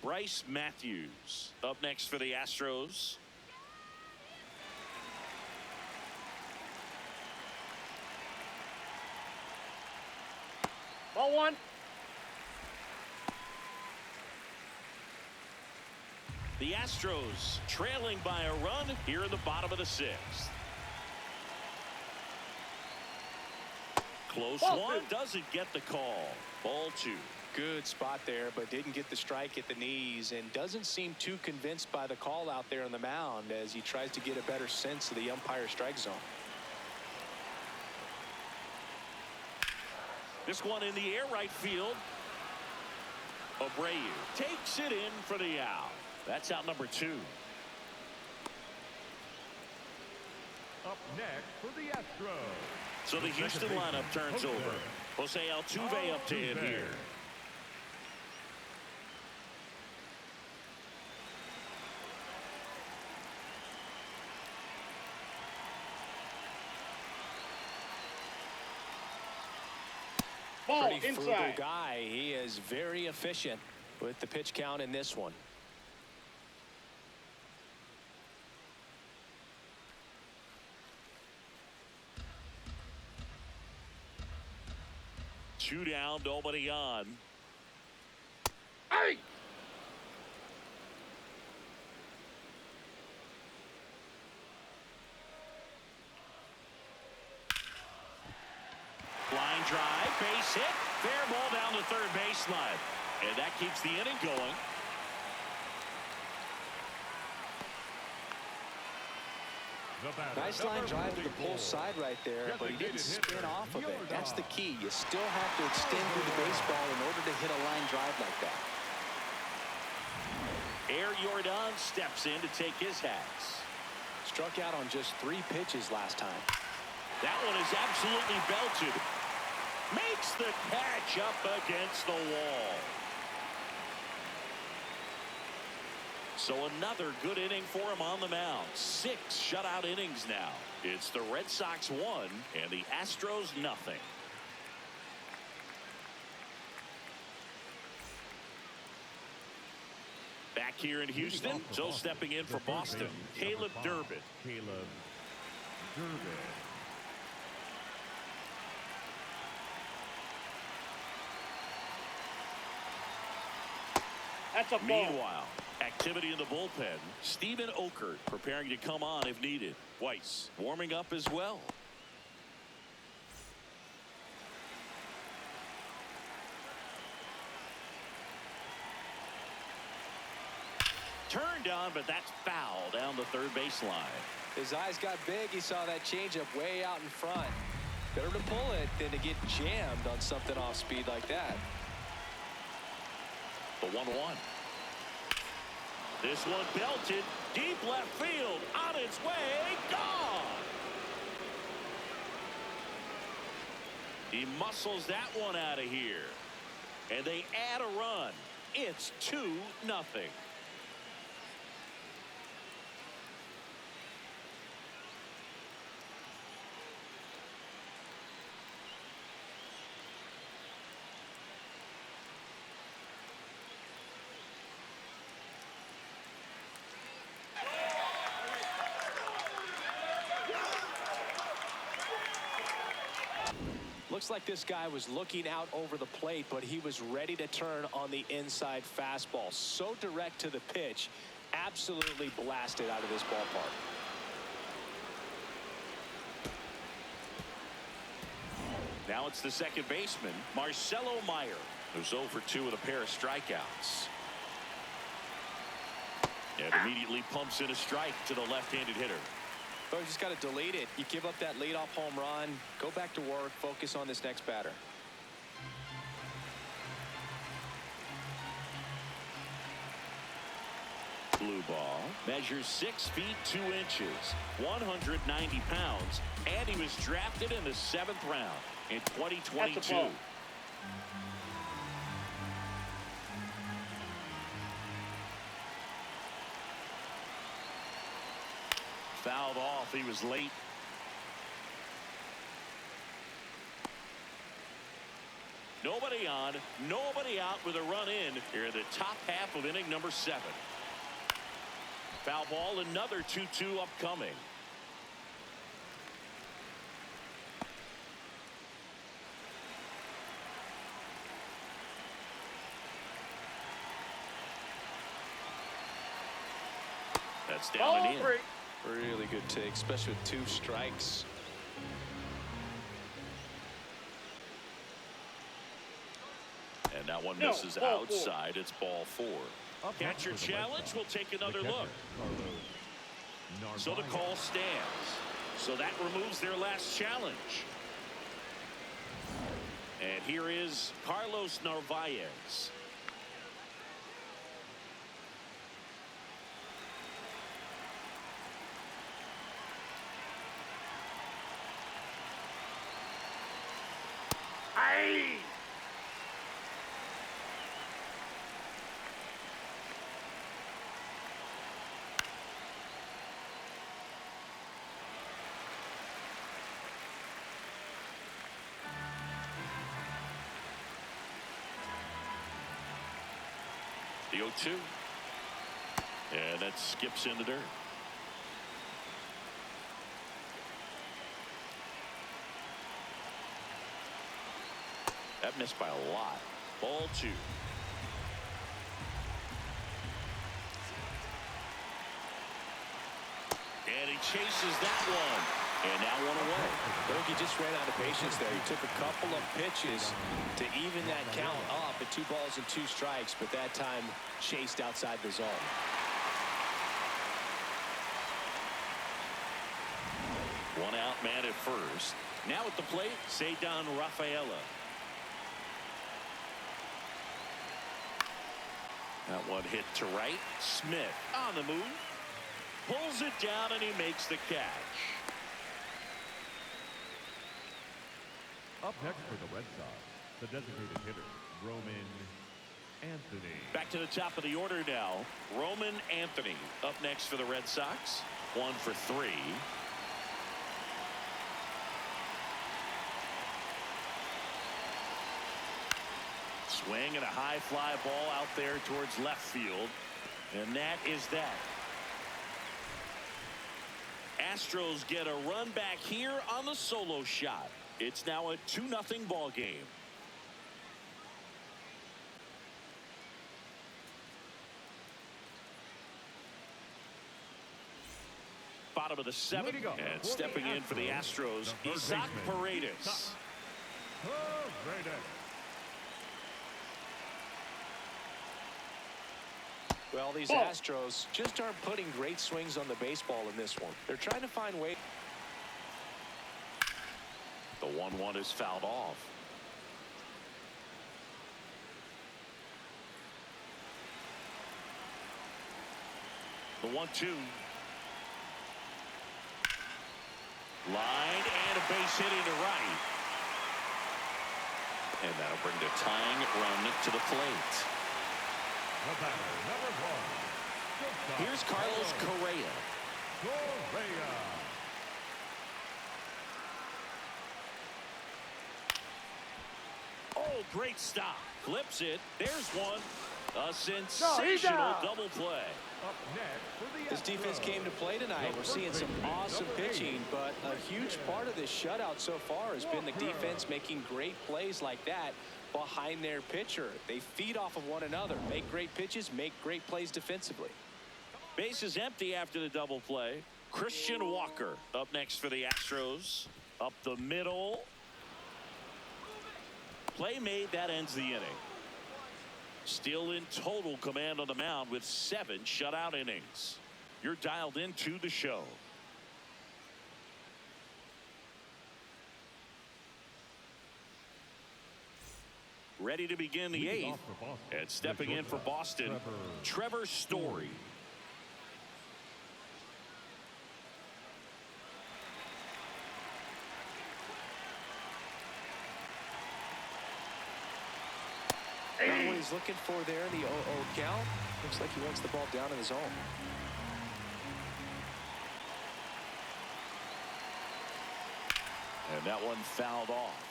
Speaker 1: Bryce Matthews up next for the Astros.
Speaker 4: Ball one.
Speaker 1: The Astros trailing by a run here in the bottom of the sixth. Close
Speaker 4: Ball
Speaker 1: one,
Speaker 4: two.
Speaker 1: doesn't get the call. Ball two.
Speaker 3: Good spot there, but didn't get the strike at the knees, and doesn't seem too convinced by the call out there on the mound as he tries to get a better sense of the umpire strike zone.
Speaker 1: This one in the air, right field. Abreu takes it in for the out. That's out number two.
Speaker 2: Up next for the Astros.
Speaker 1: So the Houston lineup turns over. Jose Altuve up to hit here.
Speaker 4: Ball
Speaker 3: Pretty frugal
Speaker 4: inside.
Speaker 3: guy. He is very efficient with the pitch count in this one.
Speaker 1: Two down, nobody on.
Speaker 4: Hey!
Speaker 1: Line drive, base hit, fair ball down the third baseline. And that keeps the inning going.
Speaker 3: Nice line drive to the pull side right there, but he didn't spin off of it. That's the key. You still have to extend through the baseball in order to hit a line drive like that.
Speaker 1: Air Jordan steps in to take his hats.
Speaker 3: Struck out on just 3 pitches last time.
Speaker 1: That one is absolutely belted. Makes the catch up against the wall. So another good inning for him on the mound. 6 shutout innings now. It's the Red Sox 1 and the Astros nothing. Back here in Houston, so stepping in for Boston, Caleb Durbin.
Speaker 2: Caleb Durbin.
Speaker 4: That's a ball.
Speaker 1: Meanwhile, activity in the bullpen. Steven Okert preparing to come on if needed. Weiss warming up as well. turned on, but that's foul down the third baseline.
Speaker 3: His eyes got big. He saw that changeup way out in front. Better to pull it than to get jammed on something off speed like that.
Speaker 1: The 1-1. This one belted deep left field, on its way, gone. He muscles that one out of here, and they add a run. It's 2-0.
Speaker 3: Looks like this guy was looking out over the plate, but he was ready to turn on the inside fastball. So direct to the pitch, absolutely blasted out of this ballpark.
Speaker 1: Now it's the second baseman, Marcelo Meyer, who's 0 for 2 with a pair of strikeouts. And immediately pumps in a strike to the left-handed hitter.
Speaker 3: So you just got to delete it. You give up that leadoff home run, go back to work, focus on this next batter.
Speaker 1: Blue ball measures 6 feet 2 inches, 190 pounds, and he was drafted in the 7th round in 2022. Fouled off. He was late. Nobody on, nobody out with a run in here in the top half of inning number 7. Foul ball, another 2-2 upcoming. That's down and in.
Speaker 3: Really good take, especially with 2 strikes.
Speaker 1: And that one misses outside. It's ball 4. Catcher challenge. We'll take another look. So the call stands. So that removes their last challenge. And here is Carlos Narvaez. The 0-2. And that skips in the dirt. That missed by a lot. Ball 2. And he chases that one. And now 1 away.
Speaker 3: Bogey just ran out of patience there. He took a couple of pitches to even that count up at 2 balls and 2 strikes, but that time chased outside the zone.
Speaker 1: One out man at first. Now at the plate, Ceddanne Rafaela. That one hit to right. Smith on the move. Pulls it down and he makes the catch.
Speaker 2: Up next for the Red Sox, the designated hitter, Roman Anthony.
Speaker 1: Back to the top of the order now. Roman Anthony up next for the Red Sox. 1 for 3. Swing and a high fly ball out there towards left field. And that is that. Astros get a run back here on the solo shot. It's now a 2-0 ball game. Bottom of the 7th, and stepping in for the Astros, Isaac Paredes.
Speaker 3: Well, these
Speaker 4: Ball.
Speaker 3: Astros just aren't putting great swings on the baseball in this one. They're trying to find ways.
Speaker 1: The 1-1 is fouled off. The 1-2. Line and a base hitting to right. And that'll bring the tying run to the plate.
Speaker 2: The batter, number 1.
Speaker 1: Here's Carlos Correa.
Speaker 2: Correa.
Speaker 1: Oh, great stop. Flips it. There's one. A sensational double play.
Speaker 2: Up next for the
Speaker 3: This defense came to play tonight. We're seeing some awesome pitching, but a huge part of this shutout so far has been the defense making great plays like that behind their pitcher. They feed off of one another, make great pitches, make great plays defensively.
Speaker 1: Base is empty after the double play. Christian Walker up next for the Astros. Up the middle. Play made. That ends the inning. Still in total command on the mound with 7 shutout innings. You're dialed into the show. Ready to begin the 8th. And stepping in for Boston, Trevor Story.
Speaker 3: Not what he's looking for there, the 0-0 count. Looks like he wants the ball down in the zone.
Speaker 1: And that one fouled off.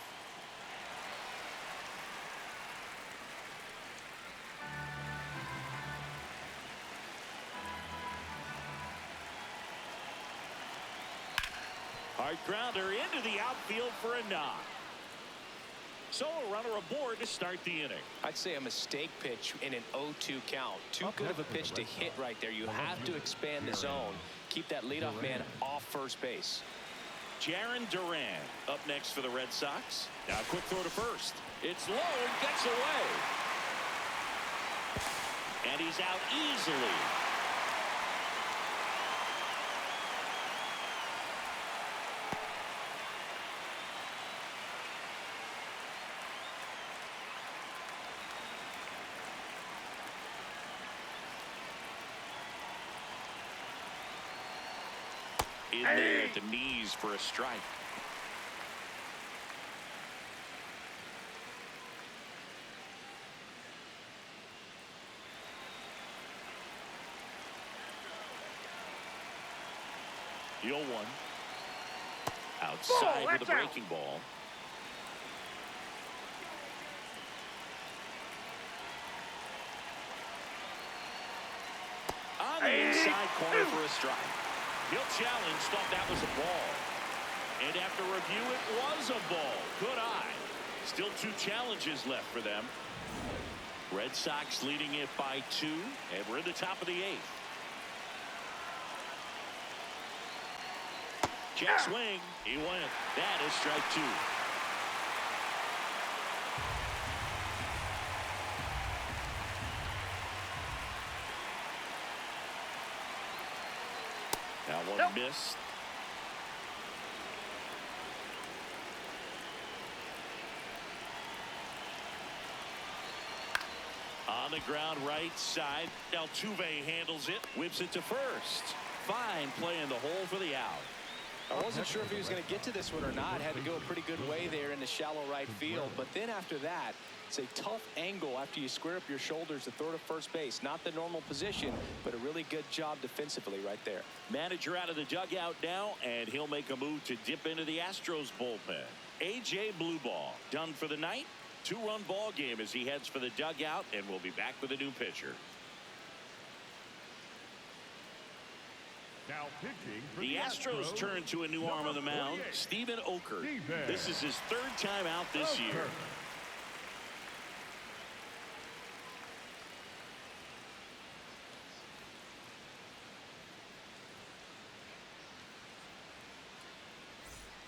Speaker 1: Hard grounder into the outfield for a knock. So a runner aboard to start the inning.
Speaker 3: I'd say a mistake pitch in an 0-2 count. Too good of a pitch to hit right there. You have to expand the zone. Keep that leadoff man off first base.
Speaker 1: Jarren Duran up next for the Red Sox. Now a quick throw to first. It's low and gets away. And he's out easily. In there at the knees for a strike. The 0-1. Outside with a breaking ball. On the inside corner for a strike. He'll challenge, thought that was a ball. And after review, it was a ball. Good eye. Still 2 challenges left for them. Red Sox leading it by 2, and we're in the top of the 8th. Check swing. He went. That is strike 2. That one missed. On the ground right side. Altuve handles it. Whips it to first. Fine play in the hole for the out.
Speaker 3: I wasn't sure if he was going to get to this one or not. Had to go a pretty good way there in the shallow right field. But then after that, it's a tough angle after you square up your shoulders to throw to first base. Not the normal position, but a really good job defensively right there.
Speaker 1: Manager out of the dugout now, and he'll make a move to dip into the Astros bullpen. A.J. Blueball done for the night. 2-run ball game as he heads for the dugout, and we'll be back with a new pitcher.
Speaker 2: Now pitching for
Speaker 1: The Astros turn to a new arm on the mound, Steven Okert. This is his 3rd time out this year.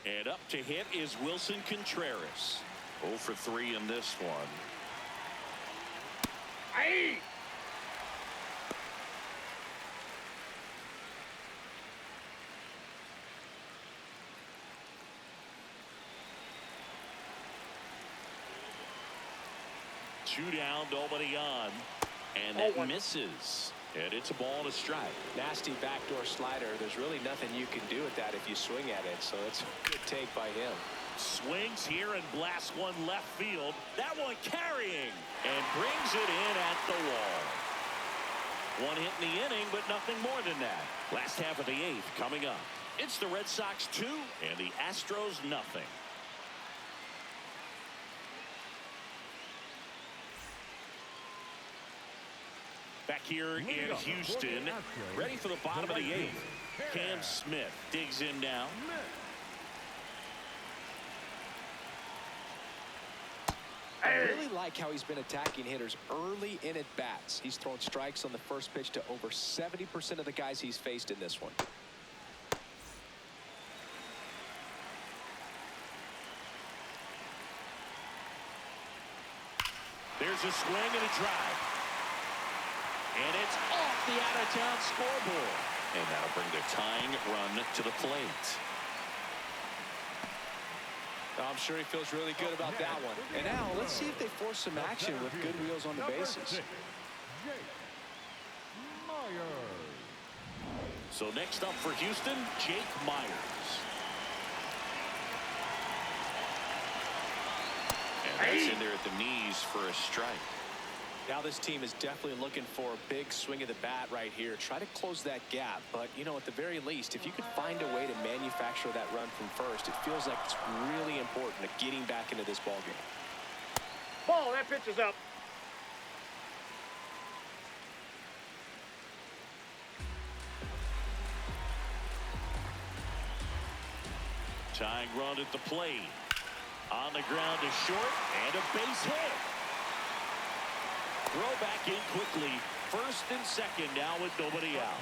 Speaker 1: And up to hit is Wilson Contreras. 0 for 3 in this one. 2 down, nobody on. And
Speaker 4: Ball
Speaker 1: that
Speaker 4: one.
Speaker 1: misses. And it's a ball and a strike.
Speaker 3: Nasty backdoor slider. There's really nothing you can do with that if you swing at it. So it's a good take by him.
Speaker 1: Swings here and blasts one left field. That one carrying and brings it in at the wall. One hit in the inning, but nothing more than that. Last half of the 8th coming up. It's the Red Sox 2 and the Astros nothing. Back here in Houston, ready for the bottom of the 8th. Cam Smith digs in now.
Speaker 3: I really like how he's been attacking hitters early in at bats. He's thrown strikes on the first pitch to over 70% of the guys he's faced in this one.
Speaker 1: There's a swing and a drive. And it's off the out-of-town scoreboard. And that'll bring the tying run to the plate.
Speaker 3: I'm sure he feels really good about that one. And now let's see if they force some action with good wheels on the bases.
Speaker 1: So next up for Houston, Jake Myers. And that's in there at the knees for a strike.
Speaker 3: Now this team is definitely looking for a big swing of the bat right here. Try to close that gap. But, you know, at the very least, if you could find a way to manufacture that run from first, it feels like it's really important to getting back into this ball game.
Speaker 4: Ball, that pitch is up.
Speaker 1: Tying run at the plate. On the ground to short and a base hit. Throw back in quickly. First and second now with nobody out.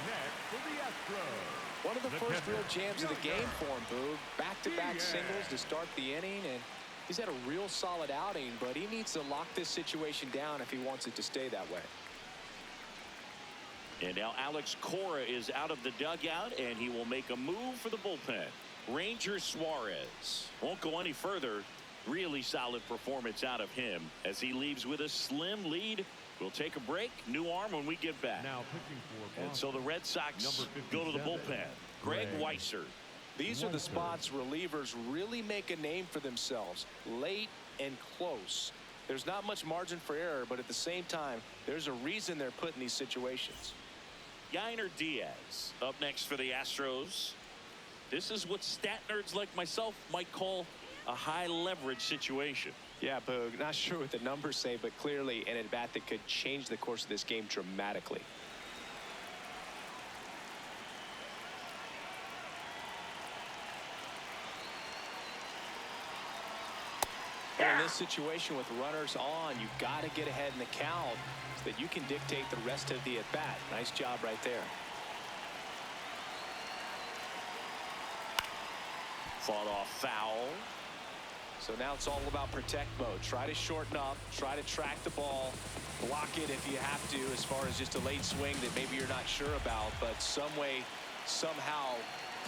Speaker 3: One of the first real jams of the game for him, Boog. Back-to-back singles to start the inning, and he's had a real solid outing, but he needs to lock this situation down if he wants it to stay that way.
Speaker 1: And now Alex Cora is out of the dugout, and he will make a move for the bullpen. Ranger Suarez won't go any further. Really solid performance out of him as he leaves with a slim lead. We'll take a break. New arm when we get back.
Speaker 2: Now pitching for
Speaker 1: and so the Red Sox go to the bullpen. Greg Weisser.
Speaker 3: These are the spots relievers really make a name for themselves. Late and close. There's not much margin for error, but at the same time, there's a reason they're put in these situations.
Speaker 1: Yainer Diaz up next for the Astros. This is what stat nerds like myself might call a high leverage situation.
Speaker 3: Yeah, Boog, not sure what the numbers say, but clearly an at-bat that could change the course of this game dramatically. In this situation with runners on, you've got to get ahead in the count so that you can dictate the rest of the at-bat. Nice job right there.
Speaker 1: Fought off foul.
Speaker 3: So now it's all about protect mode. Try to shorten up, try to track the ball, block it if you have to, as far as just a late swing that maybe you're not sure about, but some way, somehow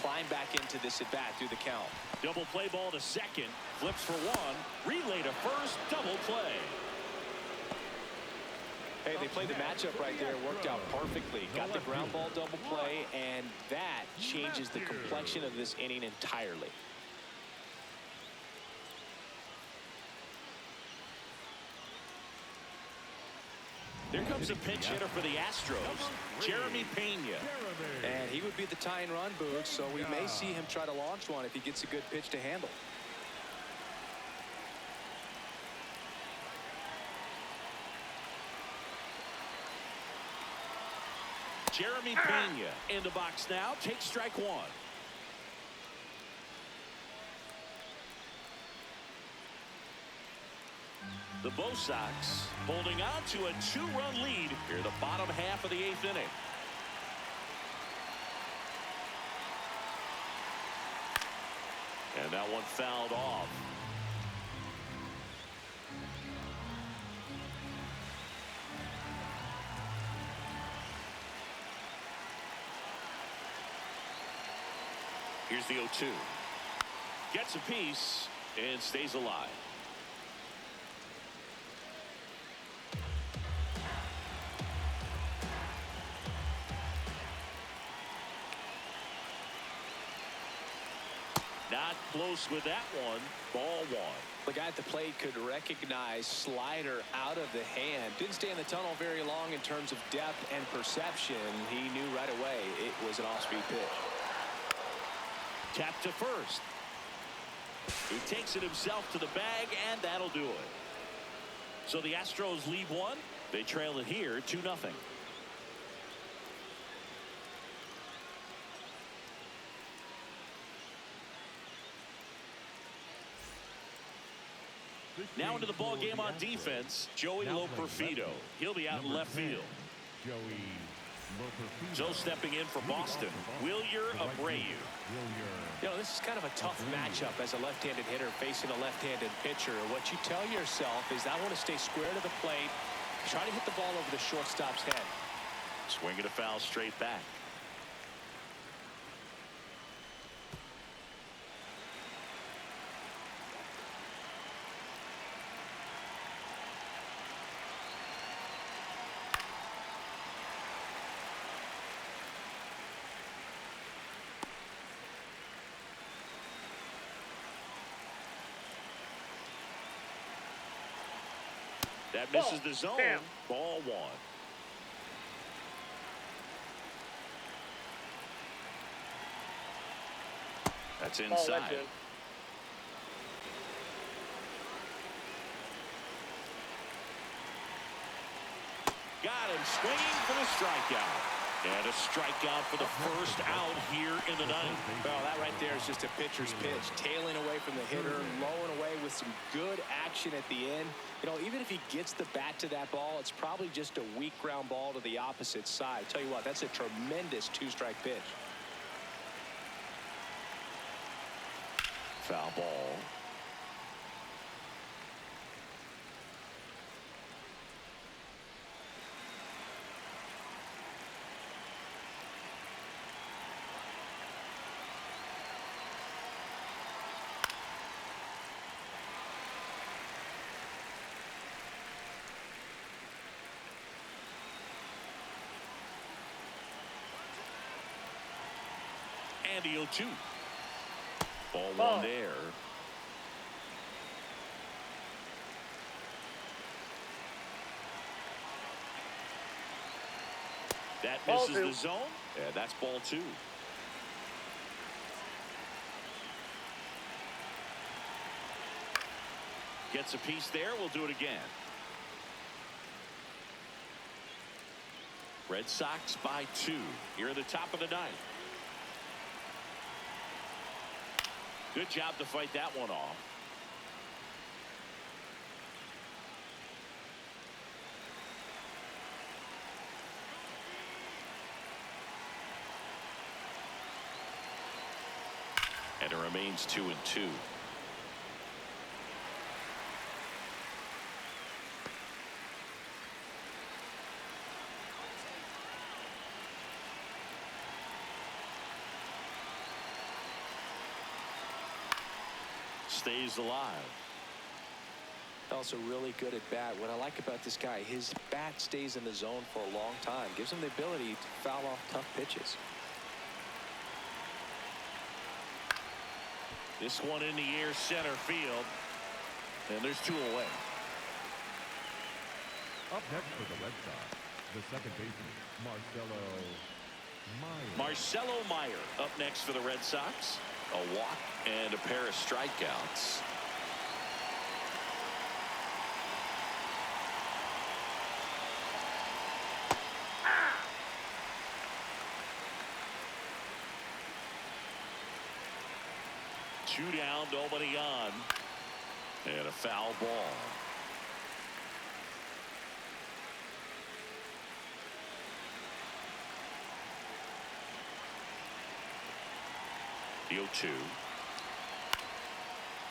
Speaker 3: climb back into this at bat through the count.
Speaker 1: Double play ball to second, flips for one, relay to first, double play.
Speaker 3: Hey, they played the matchup right there, worked out perfectly. Got the ground ball double play, and that changes the complexion of this inning entirely.
Speaker 1: Here comes a pinch hitter for the Astros, Jeremy Pena.
Speaker 3: And he would be the tying run, Boog, so we may see him try to launch one if he gets a good pitch to handle.
Speaker 1: Jeremy Pena in the box now, takes strike one. The Bo Sox holding on to a 2-run lead here, the bottom half of the 8th inning. And that one fouled off. Here's the 0-2. Gets a piece and stays alive. Not close with that one. Ball one.
Speaker 3: The guy at the plate could recognize slider out of the hand. Didn't stay in the tunnel very long in terms of depth and perception. He knew right away it was an off-speed pitch.
Speaker 1: Tap to first. He takes it himself to the bag, and that'll do it. So the Astros lead one. They trail it here 2-0. Now into the ball game on defense, Joey Loperfido. He'll be out in left field. So stepping in for Boston, Wilyer Abreu.
Speaker 3: You know, this is kind of a tough matchup as a left-handed hitter facing a left-handed pitcher. What you tell yourself is I want to stay square to the plate, try to hit the ball over the shortstop's head.
Speaker 1: Swing and a foul straight back. That misses the zone.
Speaker 4: Damn.
Speaker 1: Ball one. That's inside.
Speaker 4: That's in.
Speaker 1: Got him swinging for the strikeout. And a strikeout for the first out here in the ninth.
Speaker 3: Well, that right there is just a pitcher's pitch. Tailing away from the hitter, lowing away with some good action at the end. You know, even if he gets the bat to that ball, it's probably just a weak ground ball to the opposite side. Tell you what, that's a tremendous two-strike pitch.
Speaker 1: Foul ball. And the 0-2. Ball one there. That misses the zone. Yeah, that's ball two. Gets a piece there. We'll do it again. Red Sox by 2 here at the top of the ninth. Good job to fight that one off. And it remains 2-2. Stays alive.
Speaker 3: Also really good at bat. What I like about this guy, his bat stays in the zone for a long time. Gives him the ability to foul off tough pitches.
Speaker 1: This one in the air, center field. And there's 2 away.
Speaker 2: Up next for the Red Sox, the second baseman,
Speaker 1: Marcelo Meyer up next for the Red Sox. A walk and a pair of strikeouts. Two down, nobody on. And a foul ball. The 0-2.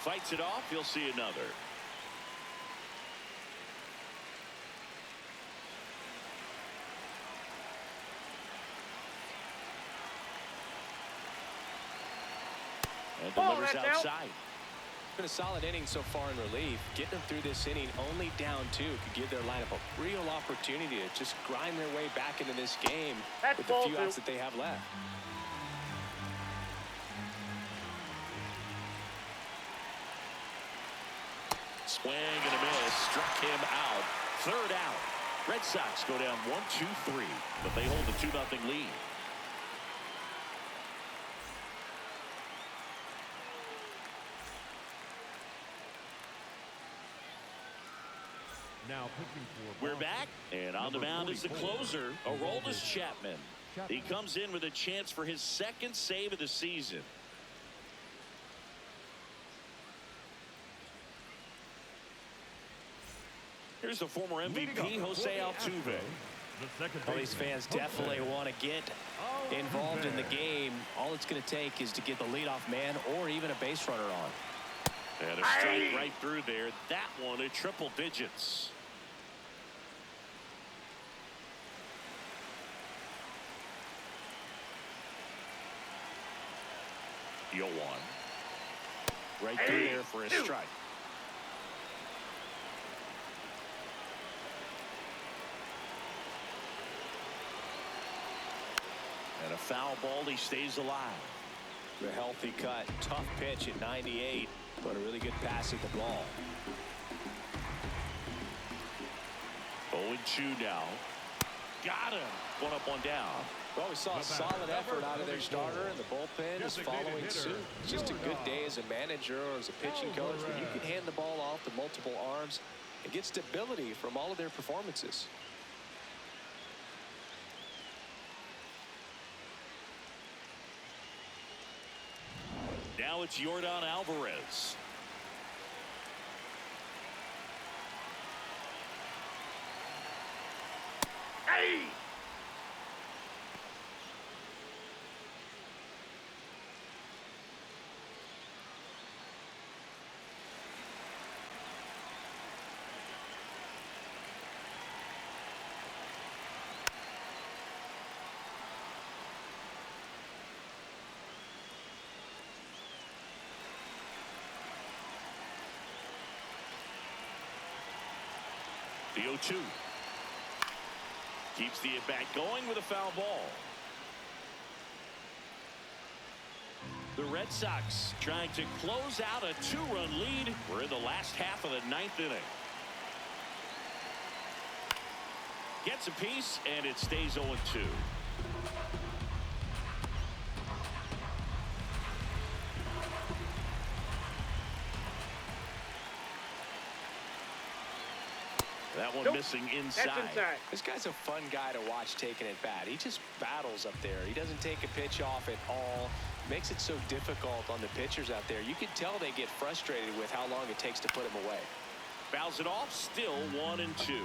Speaker 1: Fights it off. You'll see another. And delivers outside.
Speaker 3: Been a solid inning so far in relief. Getting them through this inning only down 2 could give their lineup a real opportunity to just grind their way back into this game with the few outs that they have left.
Speaker 1: Swing and a miss. Struck him out. Third out. Red Sox go down 1-2-3, but they hold a 2-0 lead.
Speaker 2: Now pitching for
Speaker 1: We're
Speaker 2: Boston,
Speaker 1: back, and on the
Speaker 2: number
Speaker 1: mound is the
Speaker 2: 44,
Speaker 1: closer, Aroldis Chapman. He comes in with a chance for his second save of the season. Here's the former MVP, Jose Altuve.
Speaker 3: Well, these fans definitely want to get involved in the game. All it's going to take is to get the leadoff man or even a base runner on.
Speaker 1: And a strike right through there. That one at triple digits. Yo one. Right through there for a strike. And a foul ball. He stays alive.
Speaker 3: The healthy cut. Tough pitch at 98, but a really good pass at the ball.
Speaker 1: 0-2 now. Got him. One up, one down.
Speaker 3: Well, we saw a solid effort out of their starter, and the bullpen is following suit. It's just a good day as a manager or as a pitching coach when you can hand the ball off to multiple arms and get stability from all of their performances.
Speaker 1: Now it's Yordan Alvarez.
Speaker 4: Hey!
Speaker 1: The 0-2. Keeps the at-bat going with a foul ball. The Red Sox trying to close out a 2-run lead. We're in the last half of the 9th inning. Gets a piece, and it stays 0-2. That one missing inside.
Speaker 4: That's inside.
Speaker 3: This guy's a fun guy to watch taking at bat. He just battles up there. He doesn't take a pitch off at all. Makes it so difficult on the pitchers out there. You can tell they get frustrated with how long it takes to put him away.
Speaker 1: Fouls it off. Still 1-2.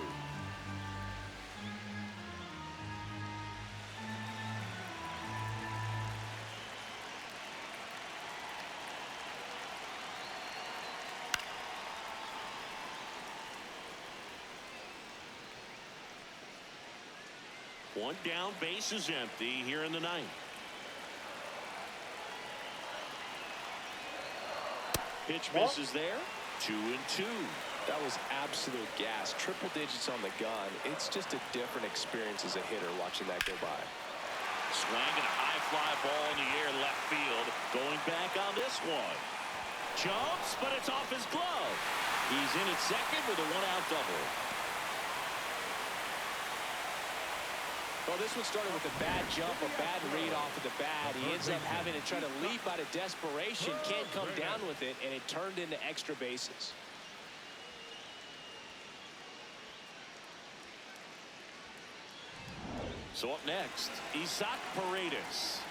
Speaker 1: One down, base is empty here in the 9th. Pitch misses there. 2-2.
Speaker 3: That was absolute gas. Triple digits on the gun. It's just a different experience as a hitter watching that go by.
Speaker 1: Swing and a high fly ball in the air left field. Going back on this one. Jumps, but it's off his glove. He's in at second with a 1-out double.
Speaker 3: Well, this one started with a bad jump, a bad read off of the bat. He ends up having to try to leap out of desperation, can't come down with it, and it turned into extra bases.
Speaker 1: So up next, Isaac Paredes.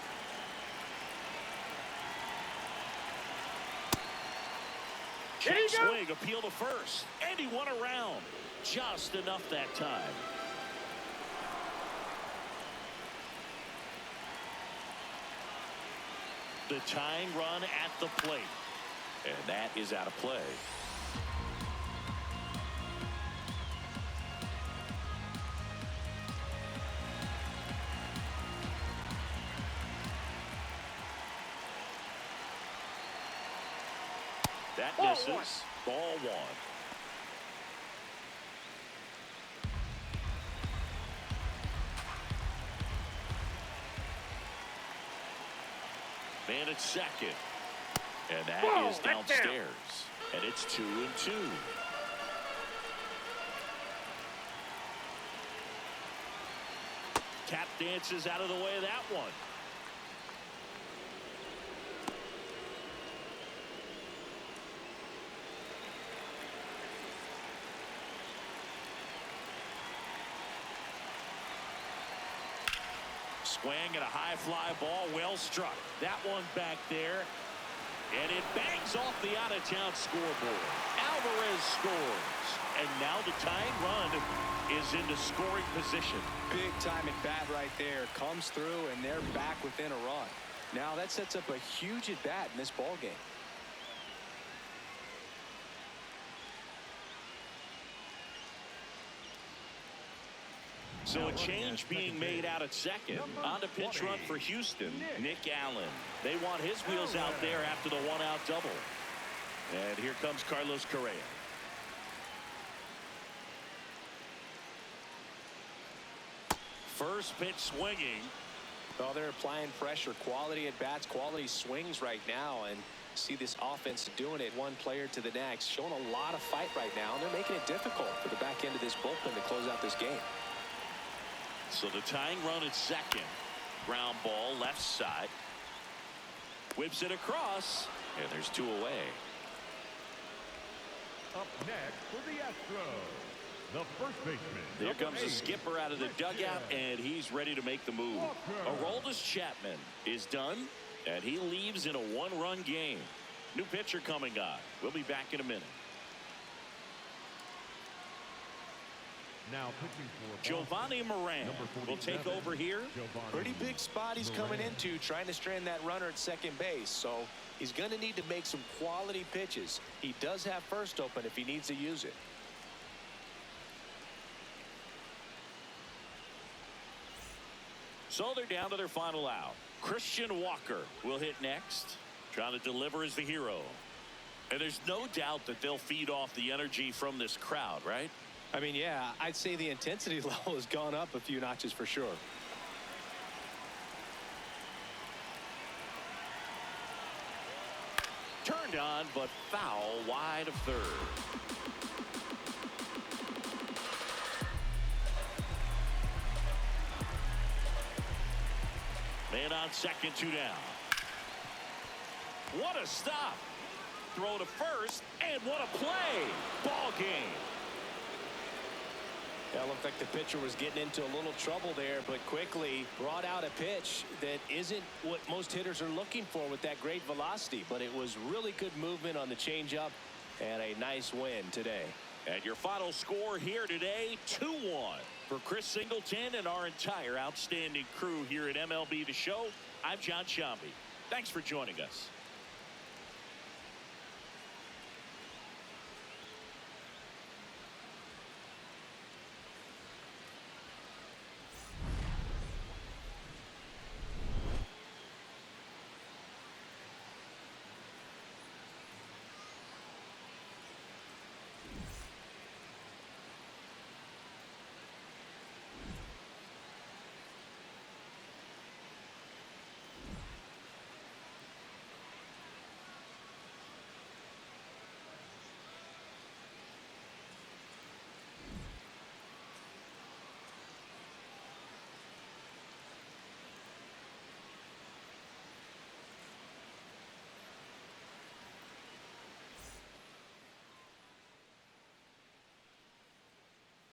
Speaker 1: Check swing, appeal to first, and he won around. Just enough that time. The tying run at the plate. And that is out of play. That misses. Ball one. Man at second. And that is downstairs. And it's 2-2. Tap dances out of the way of that one. Swing and a high fly ball, well struck. That one back there, and it bangs off the out-of-town scoreboard. Alvarez scores, and now the tying run is into scoring position.
Speaker 3: Big time at bat right there. Comes through, and they're back within a run. Now that sets up a huge at bat in this ball game.
Speaker 1: So a change being made out at second. On the pitch run for Houston, Nick Allen. They want his wheels out there after the one-out double. And here comes Carlos Correa. First pitch swinging.
Speaker 3: Well, they're applying pressure. Quality at bats, quality swings right now. And see this offense doing it one player to the next. Showing a lot of fight right now. And they're making it difficult for the back end of this bullpen to close out this game.
Speaker 1: So the tying run at second. Ground ball left side. Whips it across. And there's two away.
Speaker 2: Up next for the Astros, the first baseman.
Speaker 1: Here comes the skipper out of the dugout, and he's ready to make the move. Aroldis Chapman is done, and he leaves in a one-run game. New pitcher coming on. We'll be back in a minute.
Speaker 2: Now pitching for
Speaker 1: Giovanni Moran will take over here.
Speaker 3: Pretty big spot he's coming into, trying to strand that runner at second base. So he's going to need to make some quality pitches. He does have first open if he needs to use it.
Speaker 1: So they're down to their final out. Christian Walker will hit next. Trying to deliver as the hero. And there's no doubt that they'll feed off the energy from this crowd, right?
Speaker 3: I mean, yeah, I'd say the intensity level has gone up a few notches for sure.
Speaker 1: Turned on, but foul wide of third. Man on second, two down. What a stop. Throw to first, and what a play. Ball game.
Speaker 3: Yeah, it looked like the pitcher was getting into a little trouble there, but quickly brought out a pitch that isn't what most hitters are looking for with that great velocity. But it was really good movement on the changeup and a nice win today.
Speaker 1: And your final score here today, 2-1. For Chris Singleton and our entire outstanding crew here at MLB The Show, I'm John Shambi. Thanks for joining us.